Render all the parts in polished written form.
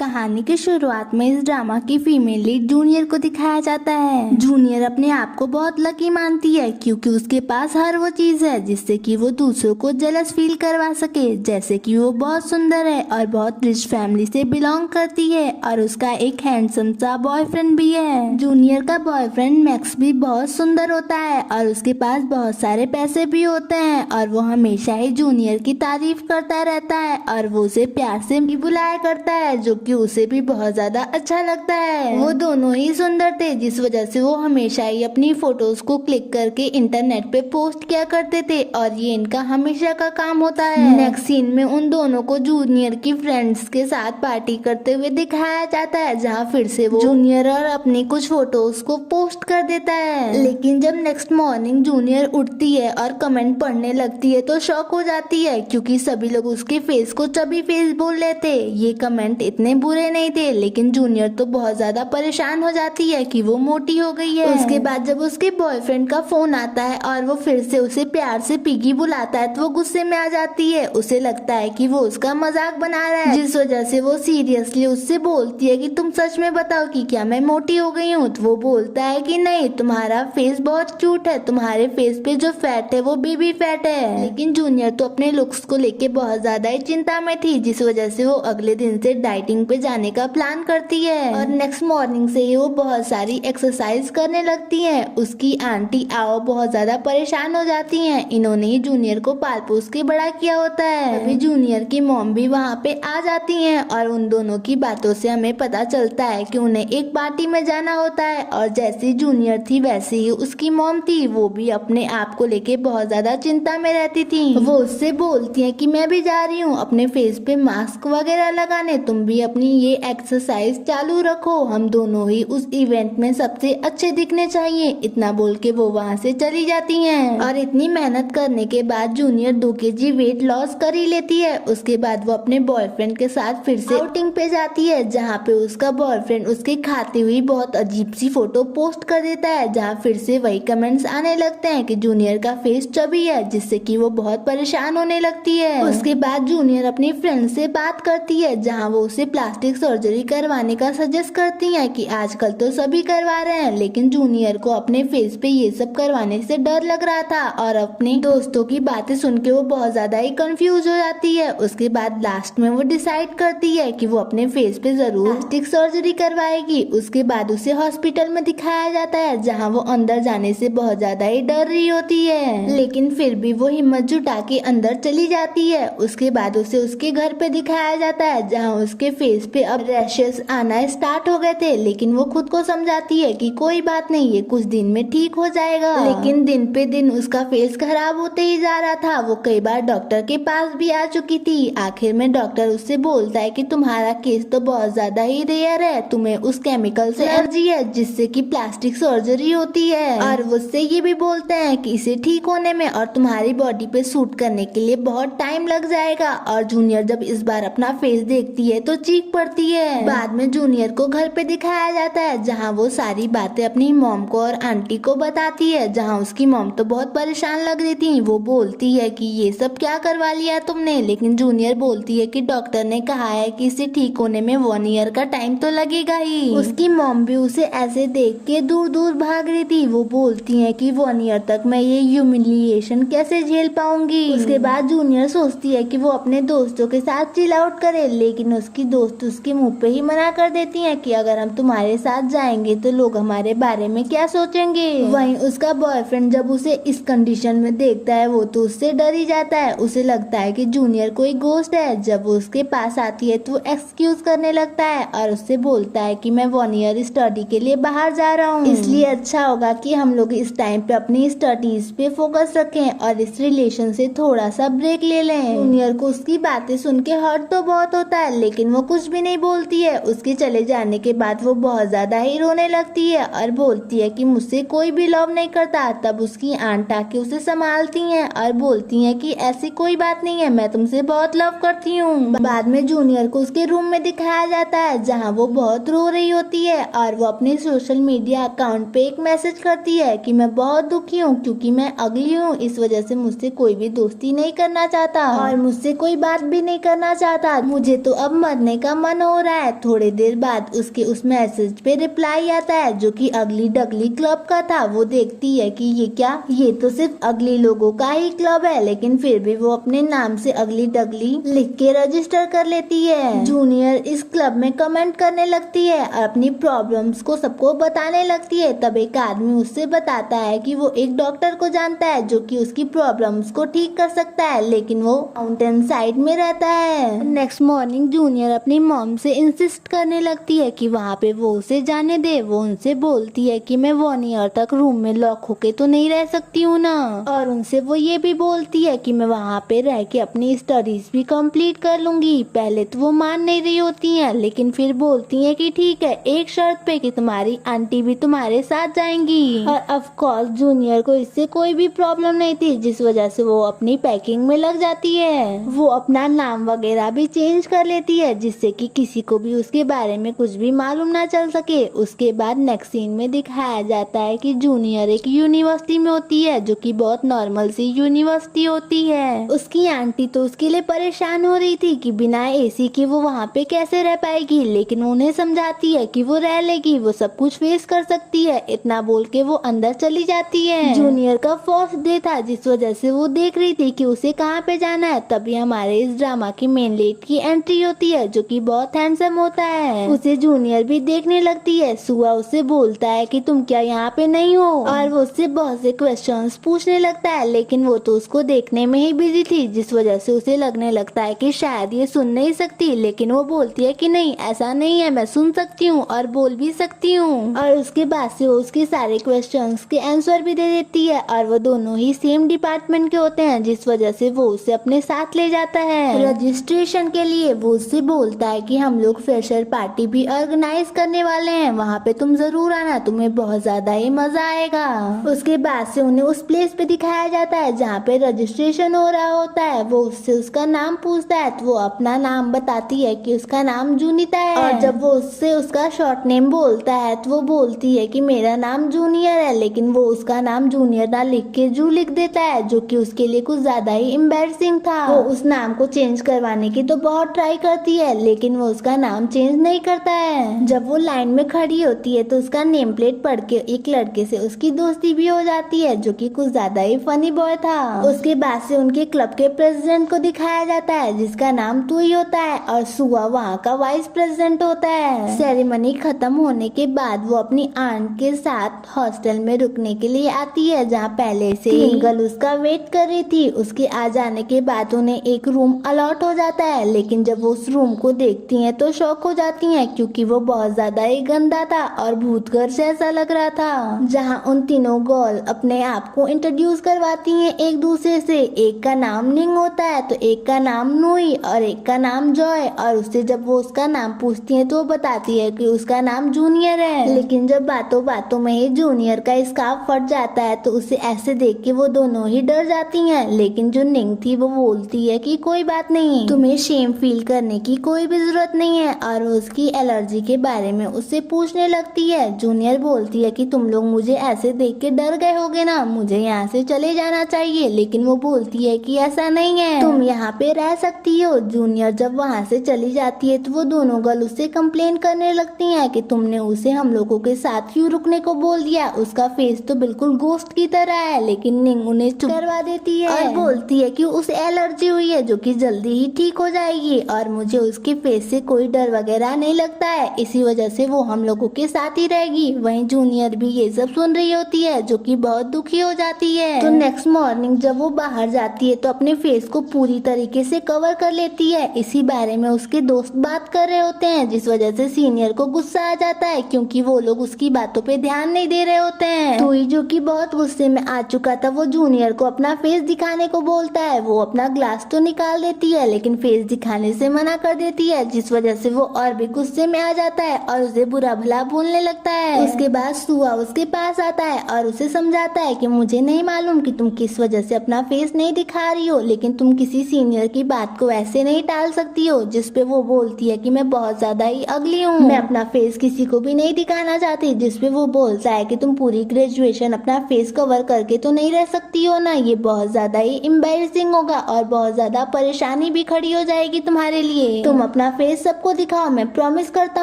कहानी की शुरुआत में इस ड्रामा की फीमेल लीड जूनियर को दिखाया जाता है। जूनियर अपने आप को बहुत लकी मानती है क्योंकि उसके पास हर वो चीज है जिससे कि वो दूसरों को जेलस फील करवा सके, जैसे कि वो बहुत सुंदर है और बहुत रिच फैमिली से बिलोंग करती है और उसका एक हैंडसम सा बॉयफ्रेंड भी है। जूनियर का बॉयफ्रेंड मैक्स भी बहुत सुंदर होता है और उसके पास बहुत सारे पैसे भी होते हैं और वो हमेशा ही जूनियर की तारीफ करता रहता है और वो उसे प्यार से भी बुलाया करता है, जो कि उसे भी बहुत ज्यादा अच्छा लगता है। वो दोनों ही सुंदर थे जिस वजह से वो हमेशा ही अपनी फोटोज को क्लिक करके इंटरनेट पे पोस्ट किया करते थे और ये इनका हमेशा का काम होता है। नेक्स्ट सीन में उन दोनों को जूनियर की फ्रेंड्स के साथ पार्टी करते हुए दिखाया जाता है, जहाँ फिर से वो जूनियर और अपनी कुछ फोटोज को पोस्ट कर देता है। लेकिन जब नेक्स्ट मॉर्निंग जूनियर उठती है और कमेंट पढ़ने लगती है तो शॉक हो जाती है क्योंकि सभी लोग उसके फेस को चबी फेस बोल रहे थे। ये कमेंट इतने बुरे नहीं थे लेकिन जूनियर तो बहुत ज्यादा परेशान हो जाती है कि वो मोटी हो गई है। उसके बाद जब उसके बॉयफ्रेंड का फोन आता है और वो फिर से उसे प्यार से पिगी बुलाता है तो वो गुस्से में आ जाती है। उसे लगता है कि वो उसका मजाक बना रहा है, जिस वजह से वो सीरियसली उससे बोलती है कि तुम सच में बताओ कि क्या मैं मोटी हो गई हूँ। तो वो बोलता है कि नहीं, तुम्हारा फेस बहुत क्यूट है, तुम्हारे फेस पे जो फैट है वो बेबी फैट है। लेकिन जूनियर तो अपने लुक्स को लेके बहुत ज्यादा ही चिंता में थी, जिस वजह से वो अगले दिन से डाइटिंग पे जाने का प्लान करती है और नेक्स्ट मॉर्निंग से ही वो बहुत सारी एक्सरसाइज करने लगती है। उसकी आंटी आओ बहुत ज्यादा परेशान हो जाती हैं, इन्होंने ही जूनियर को पाल पोस के बड़ा किया होता है। अभी जूनियर की मॉम भी वहाँ पे आ जाती हैं और उन दोनों की बातों से हमें पता चलता है कि उन्हें एक पार्टी में जाना होता है और जैसी जूनियर थी वैसे ही उसकी मॉम थी, वो भी अपने आप को लेके बहुत ज्यादा चिंता में रहती थी। वो उससे बोलती है कि मैं भी जा रही हूँ अपने फेस पे मास्क वगैरह लगाने, तुम भी अपनी ये एक्सरसाइज चालू रखो, हम दोनों ही उस इवेंट में सबसे अच्छे दिखने चाहिए। इतना बोल के वो वहाँ से चली जाती हैं और इतनी मेहनत करने के बाद जूनियर 2 kg वेट लॉस कर ही लेती है। उसके बाद वो अपने बॉयफ्रेंड के साथ फिर से आउटिंग पे जाती है, जहाँ पे उसका बॉयफ्रेंड उसके खाती हुई बहुत अजीब सी फोटो पोस्ट कर देता है, जहाँ फिर से वही कमेंट्स आने लगते हैं कि जूनियर का फेस चबी है, जिससे कि वो बहुत परेशान होने लगती है। उसके बाद जूनियर अपनी फ्रेंड से बात करती है, जहाँ वो उसे प्लास्टिक सर्जरी करवाने का सजेस्ट करती है कि आजकल तो सभी करवा रहे हैं, लेकिन जूनियर को अपने फेस पे ये सब करवाने से डर लग रहा था और अपने दोस्तों की बातें सुन के वो बहुत ज्यादा ही कंफ्यूज हो जाती है। उसके बाद लास्ट में वो डिसाइड करती है कि वो अपने फेस पे जरूर प्लास्टिक सर्जरी करवाएगी। उसके बाद उसे हॉस्पिटल में दिखाया जाता है, जहाँ वो अंदर जाने से बहुत ज्यादा ही डर रही होती है, लेकिन फिर भी वो हिम्मत जुटा के अंदर चली जाती है। उसके बाद उसे उसके घर पे दिखाया जाता है, जहाँ उसके फेस पे अब रैशेस आना स्टार्ट हो गए थे, लेकिन वो खुद को समझाती है कि कोई बात नहीं, ये कुछ दिन में ठीक हो जाएगा। लेकिन दिन पे दिन उसका फेस खराब होते ही जा रहा था। वो कई बार डॉक्टर के पास भी आ चुकी थी। आखिर में डॉक्टर उससे बोलता है कि तुम्हारा केस तो बहुत ज्यादा ही रेयर है, तुम्हें उस केमिकल से एलर्जी है जिससे कि प्लास्टिक सर्जरी होती है, और उससे ये भी बोलते हैं कि इसे ठीक होने में और तुम्हारी बॉडी पे सूट करने के लिए बहुत टाइम लग जाएगा। और जूनियर जब इस बार अपना फेस देखती है तो चीख पड़ती है। बाद में जूनियर को घर पे दिखाया जाता है, जहाँ वो सारी बातें अपनी मॉम को और आंटी को बताती है, जहाँ उसकी मॉम तो बहुत परेशान लग रही थी। वो बोलती है कि ये सब क्या करवा लिया तुमने, लेकिन जूनियर बोलती है कि डॉक्टर ने कहा है कि इसे ठीक होने में 1 ईयर का टाइम तो लगेगा ही। उसकी मॉम भी उसे ऐसे देख के दूर दूर भाग रही थी। वो बोलती है कि 1 ईयर तक मैं ये ह्यूमिलिएशन कैसे झेल पाऊंगी। उसके बाद जूनियर सोचती है कि वो अपने दोस्तों के साथ चिल आउट करे, लेकिन उसकी दोस्त उसके मुंह पे ही मना कर देती है कि अगर हम तुम्हारे साथ जाएंगे तो लोग हमारे बारे में क्या सोचेंगे। वहीं उसका बॉयफ्रेंड जब उसे इस कंडीशन में देखता है वो तो उससे डर ही जाता है। उसे लगता है कि जूनियर कोई गोस्ट है। जब वो उसके पास आती है तो एक्सक्यूज करने लगता है और उससे बोलता है कि मैं 1 ईयर स्टडी के लिए बाहर जा रहा हूँ, इसलिए अच्छा होगा कि हम लोग इस टाइम पे अपनी स्टडीज पे फोकस रखें और इस रिलेशन से थोड़ा सा ब्रेक ले लें। जूनियर को उसकी बातें सुन के हर्ट तो बहुत होता है, लेकिन वो कुछ भी नहीं बोलती है। उसके चले जाने के बाद वो बहुत ज्यादा ही रोने लगती है और बोलती है कि मुझसे कोई भी लव नहीं करता। तब उसकी आंट आके उसे संभालती हैं और बोलती हैं कि ऐसी कोई बात नहीं है, मैं तुमसे बहुत लव करती हूँ। बाद में जूनियर को उसके रूम में दिखाया जाता है, जहाँ वो बहुत रो रही होती है और वो अपने सोशल मीडिया अकाउंट पे एक मैसेज करती है कि मैं बहुत दुखी हूँ क्योंकि मैं अगली हूँ, इस वजह से मुझसे कोई भी दोस्ती नहीं करना चाहता और मुझसे कोई बात भी नहीं करना चाहता। मुझे तो अब मरने का का मन हो रहा है। थोड़ी देर बाद उसके उस मैसेज पे रिप्लाई आता है जो कि अगली डगली क्लब का था। वो देखती है कि ये क्या, ये तो सिर्फ अगली लोगों का ही क्लब है, लेकिन फिर भी वो अपने नाम से अगली डगली लिख के रजिस्टर कर लेती है। जूनियर इस क्लब में कमेंट करने लगती है और अपनी प्रॉब्लम्स को सबको बताने लगती है। तब एक आदमी उससे बताता है कि वो एक डॉक्टर को जानता है जो कि उसकी प्रॉब्लम्स को ठीक कर सकता है, लेकिन वो माउंटेन साइड में रहता है। नेक्स्ट मॉर्निंग जूनियर अपनी मॉम से इंसिस्ट करने लगती है कि वहाँ पे वो उसे जाने दे। वो उनसे बोलती है कि मैं 1 ईयर तक रूम में लॉक होके तो नहीं रह सकती हूँ ना, और उनसे वो ये भी बोलती है कि मैं वहाँ पे रह के अपनी स्टडीज भी कंप्लीट कर लूंगी। पहले तो वो मान नहीं रही होती हैं, लेकिन फिर बोलती हैं कि ठीक है, एक शर्त पे कि तुम्हारी आंटी भी तुम्हारे साथ जाएंगी। और ऑफ कोर्स जूनियर को इससे कोई भी प्रॉब्लम नहीं थी, जिस वजह से वो अपनी पैकिंग में लग जाती है। वो अपना नाम वगैरह भी चेंज कर लेती है जिससे कि किसी को भी उसके बारे में कुछ भी मालूम ना चल सके। उसके बाद नेक्स्ट सीन में दिखाया जाता है कि जूनियर एक यूनिवर्सिटी में होती है जो कि बहुत नॉर्मल सी यूनिवर्सिटी होती है। उसकी आंटी तो उसके लिए परेशान हो रही थी कि बिना एसी के वो वहाँ पे कैसे रह पाएगी, लेकिन उन्हें समझाती है कि वो रह लेगी, वो सब कुछ फेस कर सकती है। इतना बोल के वो अंदर चली जाती है। जूनियर का फर्स्ट डे था, जिस वजह से वो देख रही थी कि उसे कहाँ पे जाना है। तभी हमारे इस ड्रामा की मेन लीड की एंट्री होती है जो कि बहुत हैंडसम होता है। उसे जूनियर भी देखने लगती है। सुआ उससे बोलता है कि तुम क्या यहाँ पे नहीं हो, और वो उससे बहुत से क्वेश्चंस पूछने लगता है, लेकिन वो तो उसको देखने में ही बिजी थी, जिस वजह से उसे लगने लगता है कि शायद ये सुन नहीं सकती। लेकिन वो बोलती है कि नहीं, ऐसा नहीं है, मैं सुन सकती हूँ और बोल भी सकती हूँ। और उसके बाद से वो उसके सारे क्वेश्चंस के आंसर भी दे देती है, और वो दोनों ही सेम डिपार्टमेंट के होते हैं, जिस वजह से वो उसे अपने साथ ले जाता है रजिस्ट्रेशन के लिए। वो उससे बोलता है कि हम लोग फ्रेशर पार्टी भी ऑर्गेनाइज करने वाले हैं, वहाँ पे तुम जरूर आना, तुम्हें बहुत ज्यादा ही मजा आएगा। उसके बाद से उन्हें उस प्लेस पे दिखाया जाता है जहाँ पे रजिस्ट्रेशन हो रहा होता है। वो उससे उसका नाम पूछता है तो वो अपना नाम बताती है कि उसका नाम जूनिता है, और जब वो उससे उसका शॉर्ट नेम बोलता है तो वो बोलती है कि मेरा नाम जूनियर है, लेकिन वो उसका नाम जूनियर ना लिख के जू लिख देता है, जो कि उसके लिए कुछ ज्यादा ही एम्बैरसिंग था। वो उस नाम को चेंज करवाने की तो बहुत ट्राई करती है, लेकिन वो उसका नाम चेंज नहीं करता है। जब वो लाइन में खड़ी होती है तो उसका नेम प्लेट पढ़ के एक लड़के से उसकी दोस्ती भी हो जाती है, जो कि कुछ ज्यादा ही फनी बॉय था। उसके बाद से उनके क्लब के प्रेसिडेंट को दिखाया जाता है जिसका नाम तुई होता है, और सुआ वहाँ का वाइस प्रेसिडेंट होता है। सेरेमनी खत्म होने के बाद वो अपनी आंट के साथ हॉस्टल में रुकने के लिए आती है, जहाँ पहले से गर्ल उसका वेट कर रही थी। उसके आ जाने के बाद उन्हें एक रूम अलॉट हो जाता है, लेकिन जब वो उस रूम को देखती हैं तो शॉक हो जाती हैं, क्योंकि वो बहुत ज्यादा ही गंदा था और भूत घर जैसा लग रहा था। जहाँ उन तीनों गर्ल अपने आप को इंट्रोड्यूस करवाती हैं एक दूसरे से। एक का नाम निंग होता है, तो एक का नाम नुई और एक का नाम जॉय। और उससे जब वो उसका नाम पूछती है तो वो बताती है कि उसका नाम जूनियर है, लेकिन जब बातों बातों में ही जूनियर का स्कार्फ फट जाता है तो उसे ऐसे देख के वो दोनों ही डर जाती हैं। लेकिन जो निंग थी वो बोलती है कि कोई बात नहीं, तुम्हें शेम फील करने की कोई भी जरूरत नहीं है, और वो उसकी एलर्जी के बारे में उससे पूछने लगती है। जूनियर बोलती है कि तुम लोग मुझे ऐसे देख के डर गए होगे ना, मुझे यहाँ से चले जाना चाहिए, लेकिन वो बोलती है कि ऐसा नहीं है, तुम यहाँ पे रह सकती हो। जूनियर जब वहाँ से चली जाती है तो वो दोनों गर्ल उससे कंप्लेन करने लगती हैं कि तुमने उसे हम लोगों के साथ क्यों रुकने को बोल दिया, उसका फेस तो बिल्कुल गोस्ट की तरह है। लेकिन निंग उन्हें चुप करवा देती है और बोलती है कि उसे एलर्जी हुई है जो कि जल्दी ही ठीक हो जाएगी, और मुझे उसके फेस से कोई डर वगैरह नहीं लगता है, इसी वजह से वो हम लोगों के साथ ही रहेगी। वहीं जूनियर भी ये सब सुन रही होती है, जो कि बहुत दुखी हो जाती है। तो नेक्स्ट मॉर्निंग जब वो बाहर जाती है तो अपने फेस को पूरी तरीके से कवर कर लेती है। इसी बारे में उसके दोस्त बात कर रहे होते हैं, जिस वजह से सीनियर को गुस्सा आ जाता है, क्योंकि वो लोग उसकी बातों पे ध्यान नहीं दे रहे होते हैं। तुई जो कि बहुत गुस्से में आ चुका था, वो जूनियर को अपना फेस दिखाने को बोलता है। वो अपना ग्लास तो निकाल देती है, लेकिन फेस दिखाने से मना कर देती है, जिस वजह से वो और भी गुस्से में आ जाता है और उसे बुरा भला बोलने लगता है। उसके बाद सुआ उसके पास आता है और उसे समझाता है कि मुझे नहीं मालूम कि तुम किस वजह से अपना फेस नहीं दिखा रही हो, लेकिन तुम किसी सीनियर की बात को ऐसे नहीं टाल सकती हो। जिसपे वो बोलती है कि मैं बहुत ज्यादा ही अगली हूँ, मैं अपना फेस किसी को भी नहीं दिखाना चाहती। जिसपे वो बोलता है कि तुम पूरी ग्रेजुएशन अपना फेस कवर करके तो नहीं रह सकती हो ना, ये बहुत ज्यादा ही एम्बैरेसिंग होगा और बहुत ज्यादा परेशानी भी खड़ी हो जाएगी तुम्हारे लिए। तुम अपना फेस सबको दिखाओ, मैं प्रॉमिस करता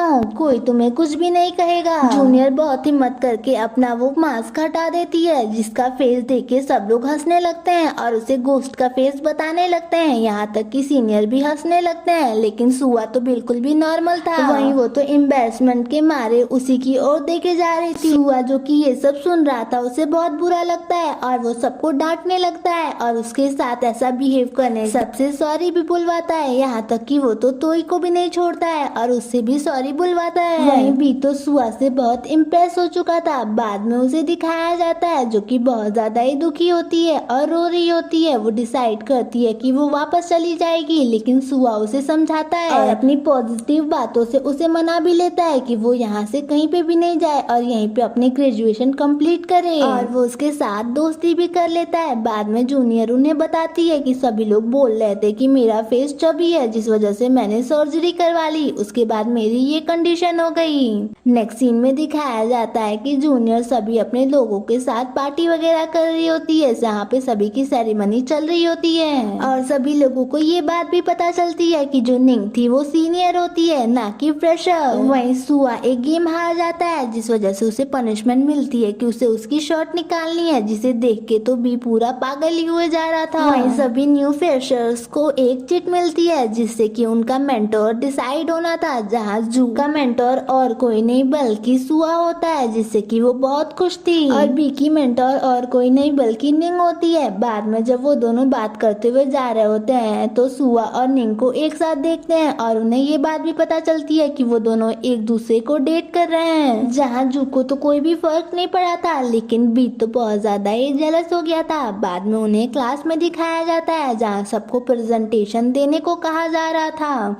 हूँ कोई तुम्हें कुछ भी नहीं कहेगा। जूनियर बहुत हिम्मत करके अपना वो मास्क हटा देती है, जिसका फेस देख के सब लोग हंसने लगते हैं और उसे गोस्ट का फेस बताने लगते हैं। यहाँ तक कि सीनियर भी हंसने लगते हैं, लेकिन सुआ तो बिल्कुल भी नॉर्मल था। वहीं वो तो एम्बेरसमेंट के मारे उसी की ओर देखे जा रही थी। सुआ जो कि ये सब सुन रहा था, उसे बहुत बुरा लगता है और वो सबको डांटने लगता है और उसके साथ ऐसा बिहेव करने सबसे सॉरी भी बुलवाता है। यहाँ तक कि वो तो तोई को भी नहीं छोड़ता है और उससे भी सॉरी बुलवाता है। वहीं भी तो सुआ से बहुत इम्प्रेस हो चुका था। बाद में उसे दिखाया जाता है जो कि बहुत ज्यादा ही दुखी होती है और रो रही होती है। वो डिसाइड करती है कि वो वापस चली जाएगी, लेकिन सुआ उसे समझाता है और अपनी पॉजिटिव बातों से उसे मना भी लेता है कि वो यहाँ से कहीं पे भी नहीं जाए और यहीं पे अपनी ग्रेजुएशन कंप्लीट करे, और वो उसके साथ दोस्ती भी कर लेता है। बाद में जूनियर उन्हें बताती है कि सभी लोग बोल रहे थे कि मेरा फेस चबी है, जिस वजह से मैंने सर्जरी करवा ली, उसके बाद मेरी ये कंडीशन हो गई। नेक्स्ट सीन में दिखाया जाता है कि जूनियर सभी अपने लोगों के साथ पार्टी वगैरह कर रही होती है, जहाँ पे सभी की सेरेमनी चल रही होती है और सभी लोगों को ये बात भी पता चलती है कि जो निंग थी वो सीनियर होती है, ना कि फ्रेशर। वहीं सुआ एक गेम हार जाता है, जिस वजह से उसे पनिशमेंट मिलती है कि उसे उसकी शर्ट निकालनी है, जिसे देख के तो बी पूरा पागल ही हुए जा रहा था। वहीं सभी न्यू फ्रेशर्स को एक चिट मिलती है, जिससे कि उनका मेंटोर डिसाइड होना था, जहाँ जू का मेंटोर और कोई नहीं बल्कि सुआ होता है, जिससे कि वो बहुत खुश थी। और बी की मेंटोर और कोई नहीं बल्कि निंग होती है। बाद में जब वो दोनों बात करते हुए जा रहे होते हैं तो सुआ और निंग को एक साथ देखते हैं और उन्हें ये बात भी पता चलती है कि वो दोनों एक दूसरे को डेट कर रहे हैं। जहाँ जू को तो कोई भी फर्क नहीं पड़ा था, लेकिन बी तो बहुत ज्यादा ही जेलस हो गया था। बाद में उन्हें क्लास में दिखाया जाता है, जहाँ सबको प्रेजेंटेशन देने को कहा जा रहा था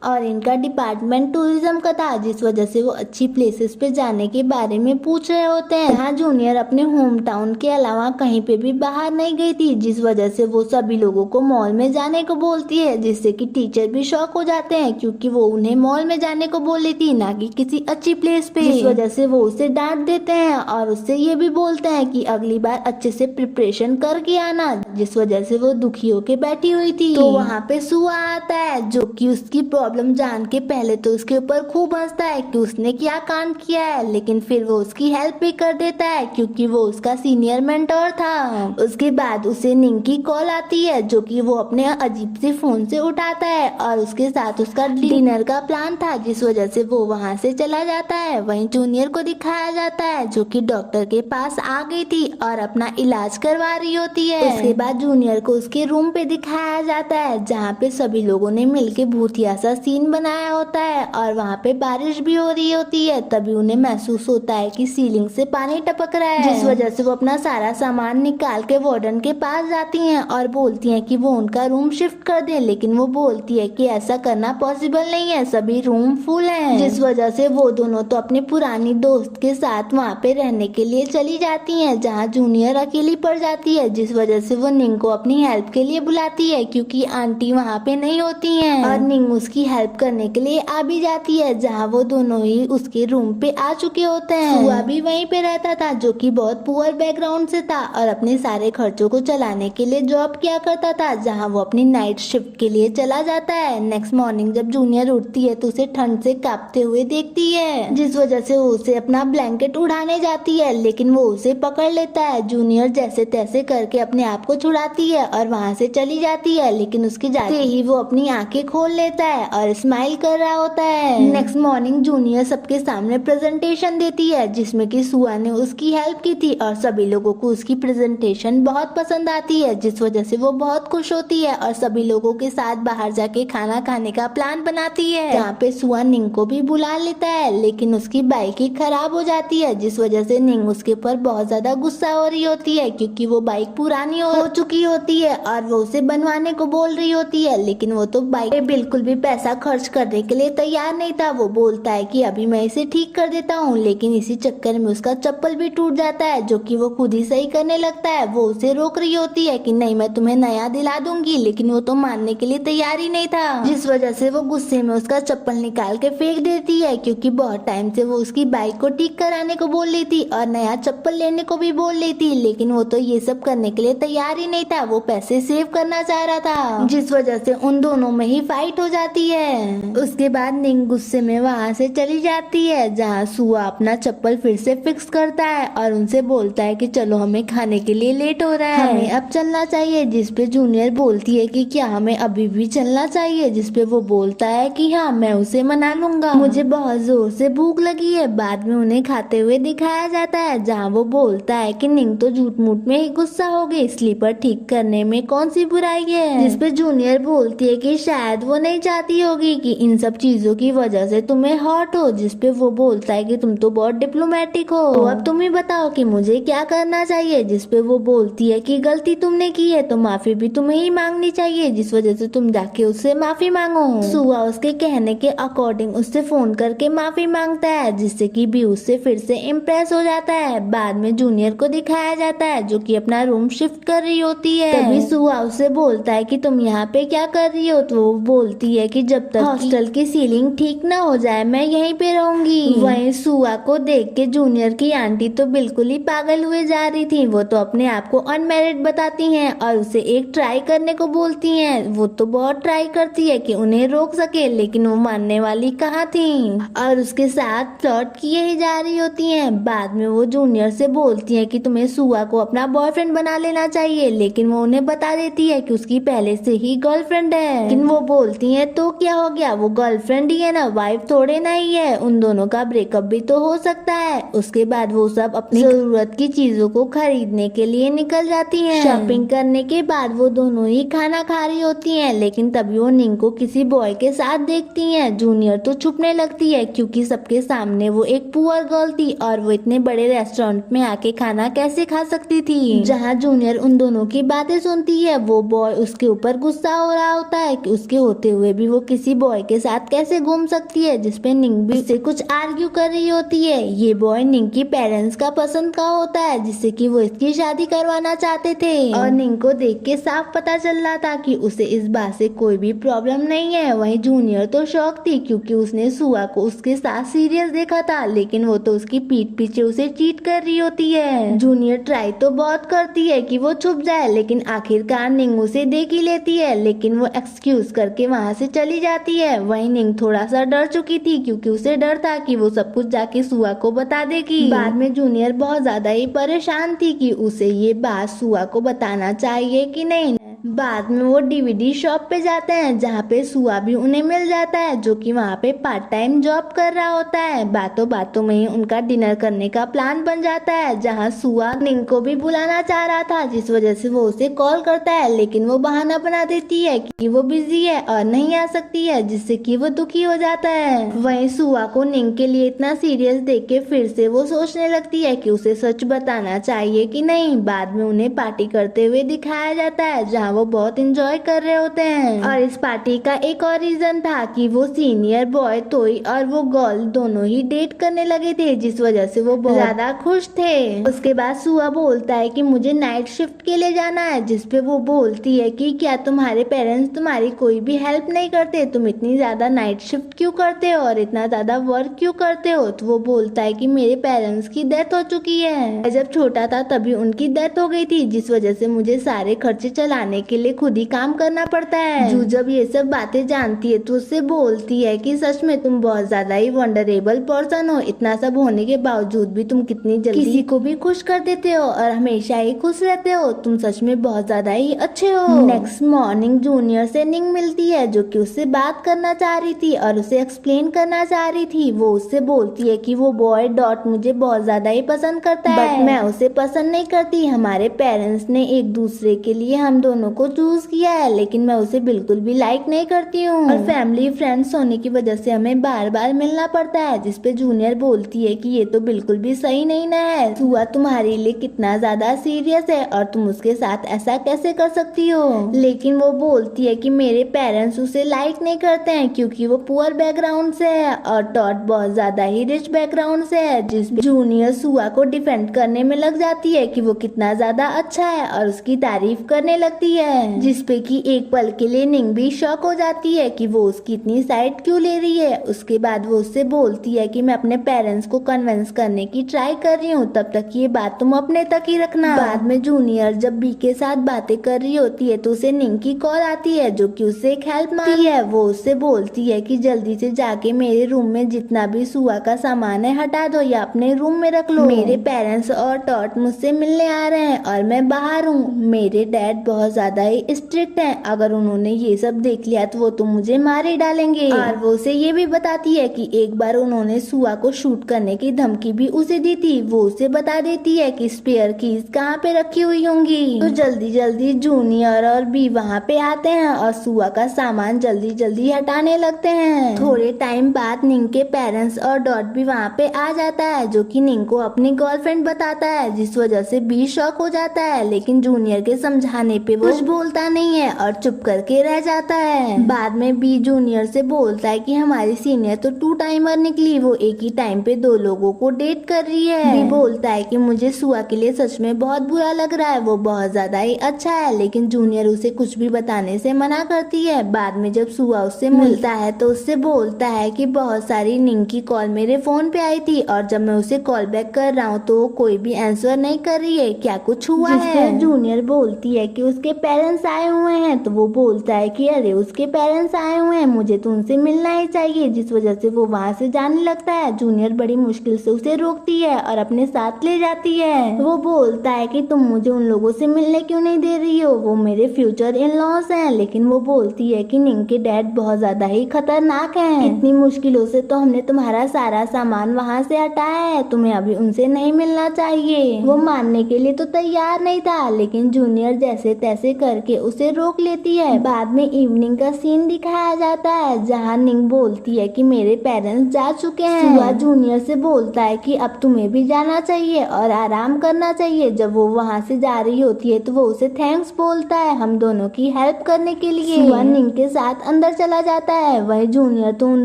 और इनका डिपार्टमेंट टूरिज्म का था, जिस वजह से वो अच्छी प्लेसेस पे जाने के बारे में पूछ रहे होते हैं। यहाँ जूनियर अपने होम टाउन के अलावा कहीं पे भी बाहर नहीं गई थी, जिस वजह से वो सभी लोगों को मॉल में जाने को बोलती है, जिससे कि टीचर भी शॉक हो जाते हैं क्योंकि वो उन्हें मॉल में जाने को बोली थी, ना कि किसी अच्छी प्लेस पे। जिस वजह से वो उसे डांट देते हैं और उससे ये भी बोलते हैं कि अगली बार अच्छे से प्रिपरेशन करके आना, जिस वजह से वो दुखी होके बैठी हुई थी। तो वहाँ पे सुआ आता है, जो कि उसकी प्रॉब्लम जान के पहले तो उसके ऊपर खूब हंसता है कि उसने क्या कांड किया है, लेकिन फिर वो उसकी हेल्प भी कर देता है क्योंकि वो उसका सीनियर मेंटोर था। उसके बाद उसे निंग की कॉल आती है, जो कि वो अपने अजीब से फोन से उठाता है और उसके साथ उसका डिनर का प्लान था, जिस वजह से वो वहाँ से चला जाता है। वहीं जूनियर को दिखाया जाता है, जो कि डॉक्टर के पास आ गई थी और अपना इलाज करवा रही होती है। उसके बाद जूनियर को उसके रूम पे दिखाया जाता है, जहाँ पे सभी लोगों ने मिलके भूतिया सा सीन बनाया होता है और वहाँ पे बारिश भी हो रही होती है। तभी उन्हें महसूस होता है कि सीलिंग से पानी टपक रहा है, जिस वजह से वो अपना सारा सामान निकाल के वार्डन के पास जाती हैं और बोलती हैं कि वो उनका रूम शिफ्ट कर दें, लेकिन वो बोलती है कि ऐसा करना पॉसिबल नहीं है, सभी रूम फुल हैं। जिस वजह से वो दोनों तो अपने पुरानी दोस्त के साथ वहाँ पे रहने के लिए चली जाती हैं, जहाँ जूनियर अकेली पड़ जाती है, जिस वजह से वो निंग को अपनी हेल्प के लिए बुलाती है क्योंकि आंटी वहाँ पे नहीं होती हैं और निंग उसकी हेल्प करने के लिए आ भी जाती है, जहाँ वो दोनों ही उसके रूम पे आ चुके होते हैं। सुआ भी वहीं पे रहता था, जो कि बहुत पुअर बैकग्राउंड से था और अपने सारे खर्चों को चलाने के लिए जॉब किया करता था, जहाँ वो अपनी नाइट शिफ्ट के लिए चला जाता है। नेक्स्ट मॉर्निंग जब जूनियर उठती है तो उसे ठंड से कांपते हुए देखती है, जिस वजह से वो उसे अपना ब्लैंकेट उड़ाने जाती है, लेकिन वो उसे पकड़ लेता है। जूनियर जैसे तैसे करके अपने आप को छुड़ाती है और वहाँ से चली जाती है, लेकिन उसके जाते ही वो अपनी आंखें खोल लेता है और स्माइल कर रहा होता है। नेक्स्ट मॉर्निंग जूनियर सबके सामने प्रेजेंटेशन देती है, जिसमें कि सुआ ने उसकी हेल्प की थी और सभी लोगों को उसकी प्रेजेंटेशन बहुत पसंद आती है, जिस वजह से वो बहुत खुश होती है और सभी लोगों के साथ बाहर जाके खाना खाने का प्लान बनाती है, जहाँ पे सुआ निंग को भी बुला लेता है, लेकिन उसकी बाइक ही खराब हो जाती है, जिस वजह से निंग उसके ऊपर बहुत ज्यादा गुस्सा हो रही होती है क्योंकि वो बाइक पुरानी हो चुकी होती है और वो उसे बनवाने को बोल रही होती है, लेकिन वो तो बाइक पे बिल्कुल भी पैसा खर्च करने के लिए तैयार नहीं था। वो बोलता है कि अभी मैं इसे ठीक कर देता हूँ, लेकिन इसी चक्कर में उसका चप्पल भी टूट जाता है, जो कि वो खुद ही सही करने लगता है। वो उसे रोक रही होती है कि नहीं मैं तुम्हें नया दिला दूंगी, लेकिन वो तो मानने के लिए तैयार ही नहीं था, जिस वजह से वो गुस्से में उसका चप्पल निकाल के फेंक देती है क्योंकि बहुत टाइम से वो उसकी बाइक को ठीक कराने को बोल रही थी और नया चप्पल लेने को भी बोल रही थी, लेकिन वो तो ये सब करने के लिए तैयार ही नहीं था। वो पैसे सेव करना चाह रहा था, जिस वजह से उन दोनों में ही फाइट हो जाती है है। उसके बाद निंग गुस्से में वहाँ से चली जाती है, जहाँ सुआ अपना चप्पल फिर से फिक्स करता है और उनसे बोलता है कि चलो हमें खाने के लिए लेट हो रहा है, हमें अब चलना चाहिए। जिसपे जूनियर बोलती है कि क्या हमें अभी भी चलना चाहिए, जिसपे वो बोलता है कि हाँ मैं उसे मना लूंगा, मुझे बहुत जोर से भूख लगी है। बाद में उन्हें खाते हुए दिखाया जाता है, जहाँ वो बोलता है कि निंग तो झूठ मूठ में ही गुस्सा हो गई, स्लीपर ठीक करने में कौन सी बुराई है। जिसपे जूनियर बोलती है कि शायद वो नहीं चाहती होगी कि इन सब चीजों की वजह से तुम्हें हर्ट हो। जिसपे वो बोलता है कि तुम तो बहुत डिप्लोमेटिक हो, तो अब तुम ही बताओ कि मुझे क्या करना चाहिए। जिसपे वो बोलती है कि गलती तुमने की है तो माफी भी तुम्हें ही मांगनी चाहिए, जिस वजह से तुम जाके उससे माफी मांगो। सुआ उसके कहने के अकॉर्डिंग उससे फोन करके माफी मांगता है, जिससे कि भी उससे फिर से इम्प्रेस हो जाता है। बाद में जूनियर को दिखाया जाता है जो कि अपना रूम शिफ्ट कर रही होती है। तभी सुआ उससे बोलता है कि तुम यहाँ पे क्या कर रही हो, तो वो बोलती है कि जब तक हॉस्टल की सीलिंग ठीक ना हो जाए मैं यहीं पे रहूंगी। वहीं सुआ को देख के जूनियर की आंटी तो बिल्कुल ही पागल हुए जा रही थी। वो तो अपने आप को अनमैरिड बताती हैं और उसे एक ट्राई करने को बोलती हैं। वो तो बहुत ट्राई करती है कि उन्हें रोक सके, लेकिन वो मानने वाली कहाँ थी और उसके साथ फ्लर्ट किए ही जा रही होती हैं। बाद में वो जूनियर से बोलती है कि तुम्हें सुआ को अपना बॉयफ्रेंड बना लेना चाहिए, लेकिन वो उन्हें बता देती है कि उसकी पहले से ही गर्लफ्रेंड है। लेकिन वो बोलती है तो क्या हो गया, वो गर्लफ्रेंड ही है ना, वाइफ थोड़े ना ही है, उन दोनों का ब्रेकअप भी तो हो सकता है। उसके बाद वो सब अपनी जरूरत की चीजों को खरीदने के लिए निकल जाती हैं। शॉपिंग करने के बाद वो दोनों ही खाना खा रही होती हैं, लेकिन तभी वो निंग को किसी बॉय के साथ देखती हैं। जूनियर तो छुपने लगती है क्योंकि सबके सामने वो एक पुअर गर्ल थी और वो इतने बड़े रेस्टोरेंट में आके खाना कैसे खा सकती थी। जहाँ जूनियर उन दोनों की बातें सुनती है, वो बॉय उसके ऊपर गुस्सा हो रहा होता है कि उसके होते हुए भी वो किसी बॉय के साथ कैसे घूम सकती है। जिसपे निंग भी उससे कुछ आर्ग्यू कर रही होती है। ये बॉय निंग की पेरेंट्स का पसंद का होता है, जिससे कि वो इसकी शादी करवाना चाहते थे और निंग को देख के साफ पता चल रहा था कि उसे इस बात से कोई भी प्रॉब्लम नहीं है। वहीं जूनियर तो शॉक थी क्योंकि उसने सुआ को उसके साथ सीरियस देखा था, लेकिन वो तो उसकी पीठ पीछे उसे चीट कर रही होती है। जूनियर ट्राई तो बहुत करती है कि वो छुप जाए, लेकिन आखिरकार निंग उसे देख ही लेती है, लेकिन वो एक्सक्यूज करके वहाँ से चली जाती है। वहीं निंग थोड़ा सा डर चुकी थी क्योंकि उसे डर था कि वो सब कुछ जाके सुआ को बता देगी। बाद में जूनियर बहुत ज्यादा ही परेशान थी कि उसे ये बात सुआ को बताना चाहिए कि नहीं। बाद में वो डीवीडी शॉप पे जाते हैं, जहाँ पे सुआ भी उन्हें मिल जाता है, जो कि वहाँ पे पार्ट टाइम जॉब कर रहा होता है। बातों बातों में ही उनका डिनर करने का प्लान बन जाता है, जहाँ सुआ निंग को भी बुलाना चाह रहा था, जिस वजह से वो उसे कॉल करता है, लेकिन वो बहाना बना देती है कि वो बिजी है और नहीं आ सकती है, जिससे कि वो दुखी हो जाता है। वहीं सुआ को निंग के लिए इतना सीरियस देख के फिर से वो सोचने लगती है कि उसे सच बताना चाहिए कि नहीं। बाद में उन्हें पार्टी करते हुए दिखाया जाता है, जहाँ वो बहुत एंजॉय कर रहे होते हैं और इस पार्टी का एक और रीजन था कि वो सीनियर बॉय तोई और वो गर्ल दोनों ही डेट करने लगे थे, जिस वजह से वो बहुत ज्यादा खुश थे। उसके बाद सुआ बोलता है कि मुझे नाइट शिफ्ट के लिए जाना है, जिसपे वो बोलती है कि क्या तुम्हारे पेरेंट्स तुम्हारी कोई भी हेल्प नहीं करते, तुम इतनी ज्यादा नाइट शिफ्ट क्यों करते हो और इतना ज्यादा वर्क क्यों करते हो। तो वो बोलता है कि मेरे पेरेंट्स की डेथ हो चुकी है, जब छोटा था तभी उनकी डेथ हो गई थी, जिस वजह से मुझे सारे खर्चे चलाने के लिए खुद ही काम करना पड़ता है। जू जब ये सब बातें जानती है तो उससे बोलती है कि सच में तुम बहुत ज्यादा ही वंडरेबल पर्सन हो, इतना सब होने के बावजूद भी तुम कितनी जल्दी किसी को भी खुश कर देते हो और हमेशा ही खुश रहते हो, तुम सच में बहुत ज्यादा ही अच्छे हो। नेक्स्ट मॉर्निंग जूनियर से निंग मिलती है, जो कि उससे बात करना चाह रही थी और उसे एक्सप्लेन करना चाह रही थी। वो उससे बोलती है कि वो बॉय डॉट मुझे बहुत ज्यादा ही पसंद करता है, बट मैं उसे पसंद नहीं करती। हमारे पेरेंट्स ने एक दूसरे के लिए हम दोनों को चूज किया है, लेकिन मैं उसे बिल्कुल भी लाइक नहीं करती हूँ और फैमिली फ्रेंड्स होने की वजह से हमें बार बार मिलना पड़ता है। जिसपे जूनियर बोलती है कि ये तो बिल्कुल भी सही नहीं ना है, सुआ तुम्हारे लिए कितना ज्यादा सीरियस है और तुम उसके साथ ऐसा कैसे कर सकती हो। लेकिन वो बोलती है कि मेरे पेरेंट्स उसे लाइक नहीं करते हैं क्योंकि वो पुअर बैकग्राउंड से है और डॉट बहुत ज्यादा ही रिच बैकग्राउंड से है। जिसपे जूनियर सुआ को डिफेंड करने में लग जाती है कि वो कितना ज्यादा अच्छा है और उसकी तारीफ करने लगती है, जिसपे कि एक पल के लिए निंग भी शॉक हो जाती है कि वो उसकी इतनी साइड क्यों ले रही है। उसके बाद वो उससे बोलती है कि मैं अपने पेरेंट्स को कन्विंस करने की ट्राई कर रही हूँ, तब तक ये बात तुम अपने तक ही रखना। बाद में जूनियर जब बी के साथ बातें कर रही होती है तो उसे निंग की कॉल आती है जो कि उससे एक हेल्प मांगती है। वो उससे बोलती है कि जल्दी से जाके मेरे रूम में जितना भी सुआ का सामान है हटा दो या अपने रूम में रख लो। मेरे पेरेंट्स और टॉट मुझसे मिलने आ रहे हैं और मैं बाहर हूँ। मेरे डैड बहुत ज्यादा ही स्ट्रिक्ट हैं, अगर उन्होंने ये सब देख लिया तो वो तो मुझे मार ही डालेंगे। और वो उसे ये भी बताती है कि एक बार उन्होंने सुआ को शूट करने की धमकी भी उसे दी थी। वो उसे बता देती है कि स्पेयर कीज कहाँ पे रखी हुई होंगी। तो जल्दी जल्दी जूनियर और बी वहाँ पे आते हैं और सुआ का सामान जल्दी जल्दी हटाने लगते हैं। थोड़े टाइम बाद निंग के पेरेंट्स और डॉट भी वहाँ पे आ जाता है जो कि निंग को अपनी गर्लफ्रेंड बताता है, जिस वजह से बी शॉक हो जाता है। लेकिन जूनियर के समझाने पे वो कुछ बोलता नहीं है और चुप करके रह जाता है। बाद में बी जूनियर से बोलता है कि हमारी सीनियर तो 2 टाइमर निकली, वो एक ही टाइम पे 2 लोगों को डेट कर रही है। बी बोलता है कि मुझे सुआ के लिए सच में बहुत बुरा लग रहा है, वो बहुत ज्यादा ही अच्छा है। लेकिन जूनियर उसे कुछ भी बताने से मना करती है। बाद में जब सुआ उससे मिलता है तो उससे बोलता है कि बहुत सारी निंग की कॉल मेरे फोन पे आई थी और जब मैं उसे कॉल बैक कर रहा हूँ तो वो कोई भी आंसर नहीं कर रही है, क्या कुछ हुआ है। जूनियर बोलती है कि उसके पेरेंट्स आए हुए हैं तो वो बोलता है कि अरे उसके पेरेंट्स आए हुए हैं, मुझे तो उनसे मिलना ही चाहिए, जिस वजह से वो वहाँ से जाने लगता है। जूनियर बड़ी मुश्किल से उसे रोकती है और अपने साथ ले जाती है। वो बोलता है कि तुम मुझे उन लोगों से मिलने क्यों नहीं दे रही हो, वो मेरे फ्यूचर इन लॉस हैं। लेकिन वो बोलती है कि निंग के डैड बहुत ज्यादा ही खतरनाक हैं, इतनी मुश्किलों से तो हमने तुम्हारा सारा सामान वहाँ से हटाया है, तुम्हें अभी उनसे नहीं मिलना चाहिए। वो मानने के लिए तो तैयार नहीं था, लेकिन जूनियर जैसे तैसे करके उसे रोक लेती है। बाद में इवनिंग का सीन दिखाया जाता है जहाँ निंग बोलती है कि मेरे पेरेंट्स जा चुके हैं। सुआ जूनियर से बोलता है कि अब तुम्हें भी जाना चाहिए और आराम करना चाहिए। जब वो वहाँ से जा रही होती है तो वो उसे थैंक्स बोलता है हम दोनों की हेल्प करने के लिए। सुआ निंग के साथ अंदर चला जाता है, वही जूनियर तो उन